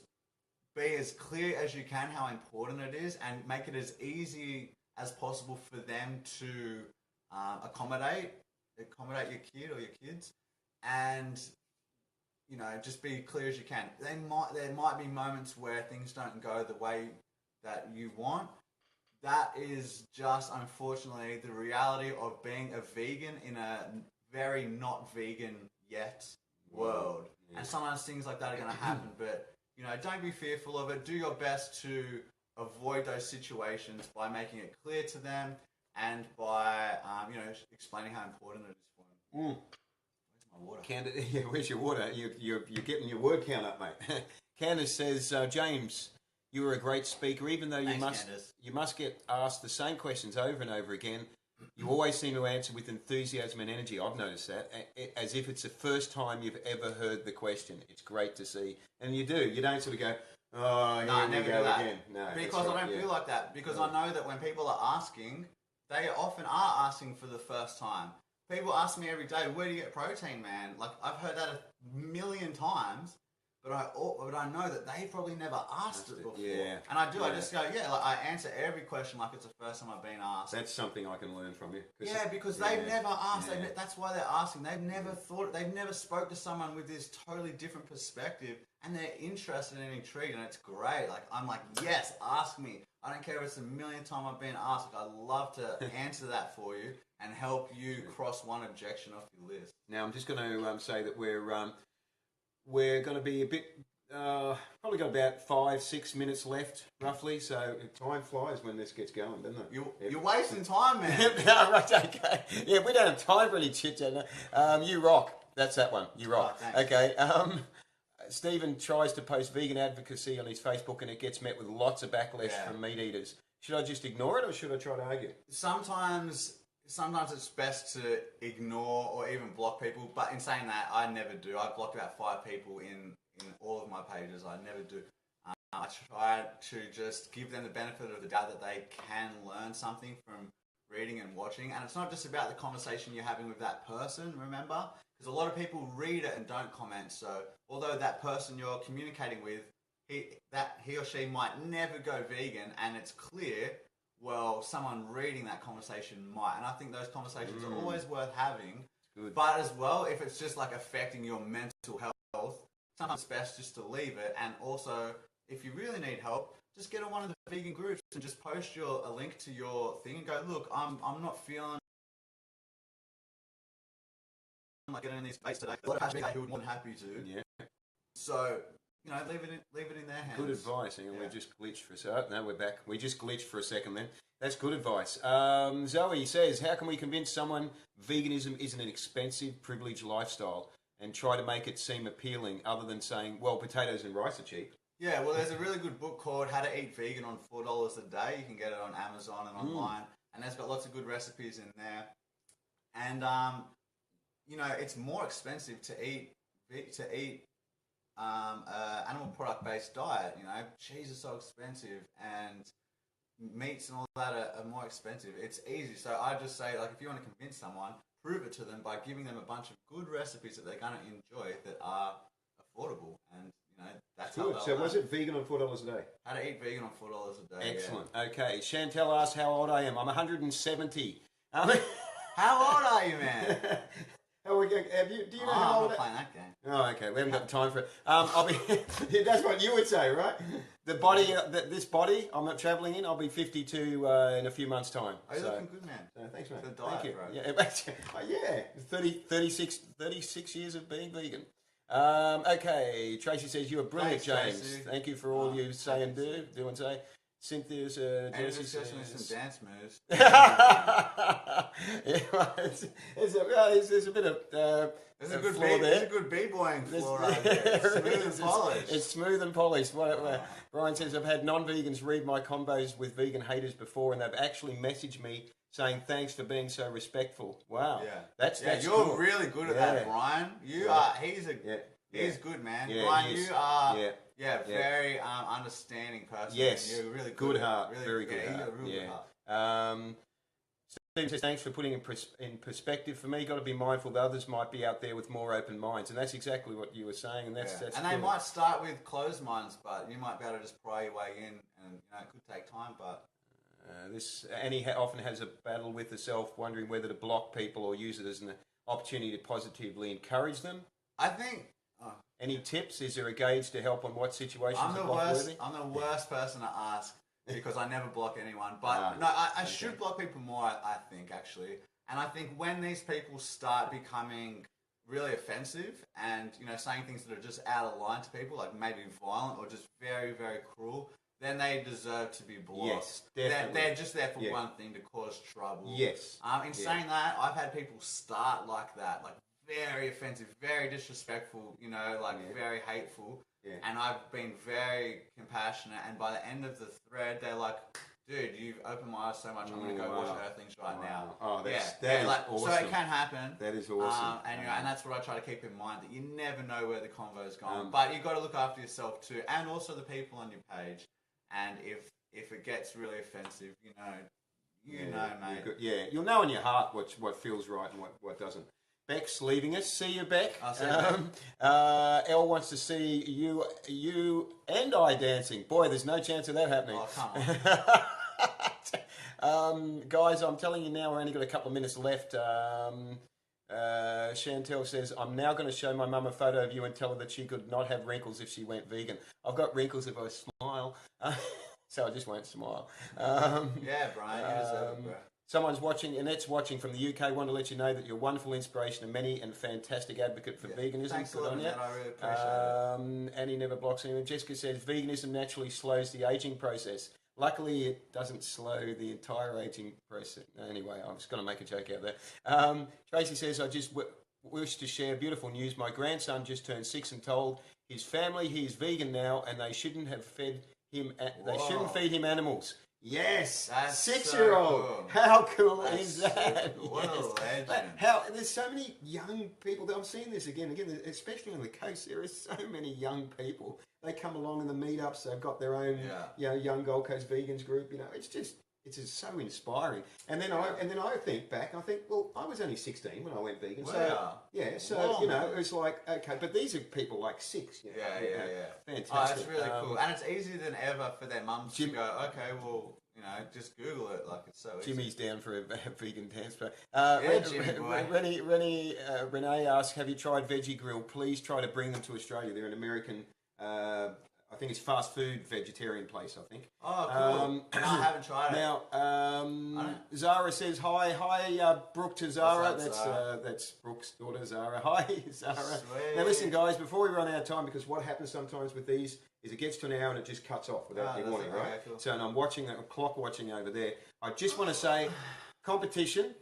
be as clear as you can how important it is, and make it as easy as possible for them to accommodate your kid or your kids, and just be clear as you can. There might be moments where things don't go the way that you want. That is just, unfortunately, the reality of being a vegan in a very not vegan yet world. Yeah. And sometimes things like that are going to happen, but don't be fearful of it. Do your best to avoid those situations by making it clear to them and by explaining how important it is for them. Water. Yeah, where's your water? You're getting your word count up, mate. Candace says, James, you were a great speaker, even though you must get asked the same questions over and over again. You always seem to answer with enthusiasm and energy. I've noticed that, as if it's the first time you've ever heard the question. It's great to see, and you do. You don't sort of go, "Oh, here I never we go do that." again." No, because I don't feel like that. Because I know that when people are asking, they often are asking for the first time. People ask me every day, "Where do you get protein, man?" Like, I've heard that a million times, but I know that they probably never asked it before. Yeah. And I do. I just go, I answer every question like it's the first time I've been asked. That's something I can learn from you. Yeah, because they've never asked. Yeah. That's why they're asking. They've never thought. They've never spoke to someone with this totally different perspective, and they're interested and intrigued, and it's great. Like, I'm like, yes, ask me. I don't care if it's a million times I've been asked. Like, I'd love to answer that for you and help you cross one objection off your list. Now, I'm just going to say that we're going to be a bit, probably got about 5-6 minutes left, roughly. So time flies when this gets going, doesn't it? You're wasting time, man. No, right, okay. Yeah, we don't have time for any chit-chat. You rock. That's that one. You rock. Oh, okay. Stephen tries to post vegan advocacy on his Facebook, and it gets met with lots of backlash from meat eaters. Should I just ignore it, or should I try to argue? Sometimes it's best to ignore or even block people, but in saying that, I never do. I've blocked about 5 people in all of my pages. I never do. I try to just give them the benefit of the doubt that they can learn something from reading and watching. And it's not just about the conversation you're having with that person, remember? Because a lot of people read it and don't comment. So although that person you're communicating with, he or she might never go vegan, and it's clear, well, someone reading that conversation might. And I think those conversations are always worth having. Good. But as well, if it's just like affecting your mental health, sometimes it's best just to leave it. And also, if you really need help, just get on one of the vegan groups and just post a link to your thing and go, look, I'm not feeling like getting in this space today. A lot of people who would be more than happy to. Yeah. So, leave it in their hands. Good advice. Hang on, we just glitched for a second. No, we're back. We just glitched for a second then. That's good advice. Zoe says, how can we convince someone veganism isn't an expensive, privileged lifestyle and try to make it seem appealing other than saying, well, potatoes and rice are cheap? Yeah, well, there's a really good book called How to Eat Vegan on $4 a Day. You can get it on Amazon and online. And there's got lots of good recipes in there. And, it's more expensive to eat animal product based diet. Cheese is so expensive, and meats and all that are more expensive. It's easy. So I just say, like, if you want to convince someone, prove it to them by giving them a bunch of good recipes that they're going to enjoy that are affordable. And that's good. So was it vegan on $4 a day? How to eat vegan on $4 a day. Excellent. Yeah. Okay. Chantel asks how old I am. I'm 170. How old are you, man? Do you know how I'm old? not playing that game. Oh, okay. We haven't got time for it. I'll be. That's what you would say, right? The body, this body, I'm not travelling in. I'll be 52 in a few months' time. Oh, you're looking good, man. Thanks, man. The diet, Thank you. bro. Yeah, 36 years of being vegan. Okay. Tracy says you are brilliant, Thanks, James. Tracy. Thank you for all you say and do and say. Cynthia's Jesse says some dance moves. There's a bit of There's a good floor there. There's a good b-boying floor right there. Smooth and polished. It's smooth and polished. Brian says, I've had non-vegans read my combos with vegan haters before, and they've actually messaged me saying thanks for being so respectul. Wow. Yeah. That's you're cool. really good at that, Brian. You are. He's good, man. Yeah, Brian, you are. Very understanding person. Yes. You're really good heart. Really, very good heart. You're a real good heart. Steve says, thanks for putting in perspective for me. Got to be mindful that others might be out there with more open minds, and that's exactly what you were saying. And that's and they might start with closed minds, but you might be able to just pry your way in, and it could take time. But Annie often has a battle with herself, wondering whether to block people or use it as an opportunity to positively encourage them. I think. Any tips? Is there a gauge to help on what situations I'm are block-worthy? I'm the worst person to ask because I never block anyone. But no, I should block people more, I think, actually. And I think when these people start becoming really offensive and, saying things that are just out of line to people, like maybe violent or just very, very cruel, then they deserve to be blocked. Yes, definitely. They're just there for one thing, to cause trouble. Yes. Saying that, I've had people start like that, like very offensive, very disrespectful, very hateful. Yeah. And I've been very compassionate. And by the end of the thread, they're like, dude, you've opened my eyes so much. I'm going to go watch Earthlings right now. Oh, that is awesome. So it can happen. That is awesome. And that's what I try to keep in mind, that you never know where the convo is going. But you've got to look after yourself too, and also the people on your page. And if it gets really offensive, you know, mate. You'll know in your heart what feels right and what doesn't. Beck's leaving us. See you, Beck. I'll see you, Beck. Elle wants to see you and I dancing. Boy, there's no chance of that happening. Oh, come on. Guys, I'm telling you now, we're only got a couple of minutes left. Chantel says, I'm now going to show my mum a photo of you and tell her that she could not have wrinkles if she went vegan. I've got wrinkles if I smile. So I just won't smile. Yeah, Brian, you deserve it, bro. Someone's watching, Annette's watching from the UK. Want to let you know that you're a wonderful inspiration to many and fantastic advocate for veganism. Thanks a lot, on you. I really appreciate it. Annie never blocks anyone. Jessica says veganism naturally slows the aging process. Luckily, it doesn't slow the entire aging process. Anyway, I'm just going to make a joke out there. Tracy says, I just wish to share beautiful news. My grandson just turned 6 and told his family he is vegan now, and they shouldn't have fed him. They shouldn't feed him animals. Yes, that's 6-year-old. So cool. How cool is that? So cool. What a legend. There's so many young people. I'm seeing this again, especially on the coast. There are so many young people. They come along in the meetups. They've got their own, young Gold Coast Vegans group. It's just so inspiring. And then I think back. I think, well, I was only 16 when I went vegan. Wow. So it was like, okay, but these are people like 6. Fantastic. Oh, that's really cool. And it's easier than ever for their mums to go, okay, well, just Google it. Like, it's so easy. Jimmy's down for a vegan dance. Renee asks, have you tried Veggie Grill? Please try to bring them to Australia. They're an American, I think it's fast food vegetarian place, I think. Oh, cool. No, I haven't tried it. Now, Zara says hi. Hi, Brooke to Zara. That's Brooke's daughter, Zara. Hi, Zara. Sweet. Now, listen, guys, before we run out of time, because what happens sometimes with these is it gets to an hour and it just cuts off without any warning, right? Cool. So, and I'm watching, clock watching over there. I just want to say, competition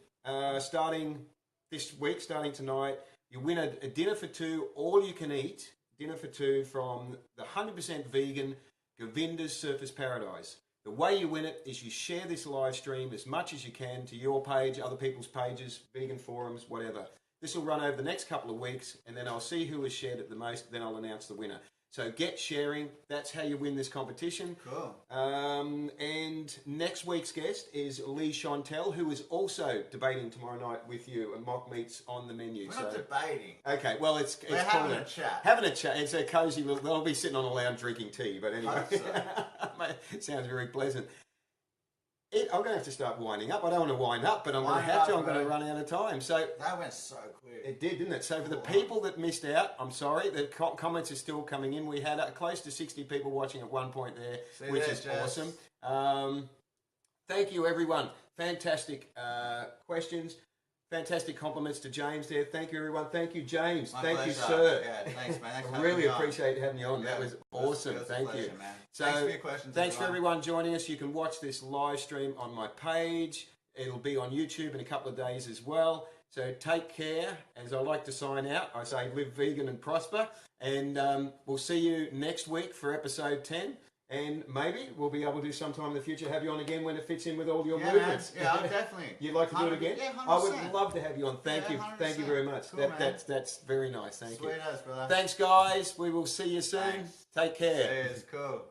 starting this week, starting tonight. You win a dinner for 2, all you can eat. Dinner for 2 from the 100% vegan Govinda's Surface Paradise. The way you win it is you share this live stream as much as you can to your page, other people's pages, vegan forums, whatever. This will run over the next couple of weeks, and then I'll see who has shared it the most, then I'll announce the winner. So get sharing. That's how you win this competition. Cool. And next week's guest is Lee Chantel, who is also debating tomorrow night with you, and mock meat's on the menu. We're not debating. Okay, well, we're having a chat. Having a chat. It's a cozy little... They'll be sitting on a lounge drinking tea, but anyway. It sounds very pleasant. I'm going to have to start winding up. I don't want to wind up, but I'm going to have to. I'm going to run out of time. So that went so quick. It did, didn't it? So for the people that missed out, I'm sorry. The comments are still coming in. We had close to 60 people watching at one point there, which is awesome. Thank you, everyone. Fantastic questions. Fantastic compliments to James there. Thank you, everyone. Thank you, James. Thank you, sir. Yeah, thanks, man. I really appreciate having you on. Yeah, that was awesome. Thank you. Man. So, thanks for your questions. Thanks for everyone joining us. You can watch this live stream on my page. It'll be on YouTube in a couple of days as well. So take care. As I like to sign out, I say live vegan and prosper. And we'll see you next week for episode 10. And maybe we'll be able to sometime in the future have you on again when it fits in with all your movements. Man. Yeah, definitely. You'd like to do it again? Yeah, 100%. I would love to have you on. Thank you. 100%. Thank you very much. Cool, that's very nice. Thank you. Sweet as, brother. Thanks, guys. We will see you soon. Thanks. Take care. Cheers. Cool.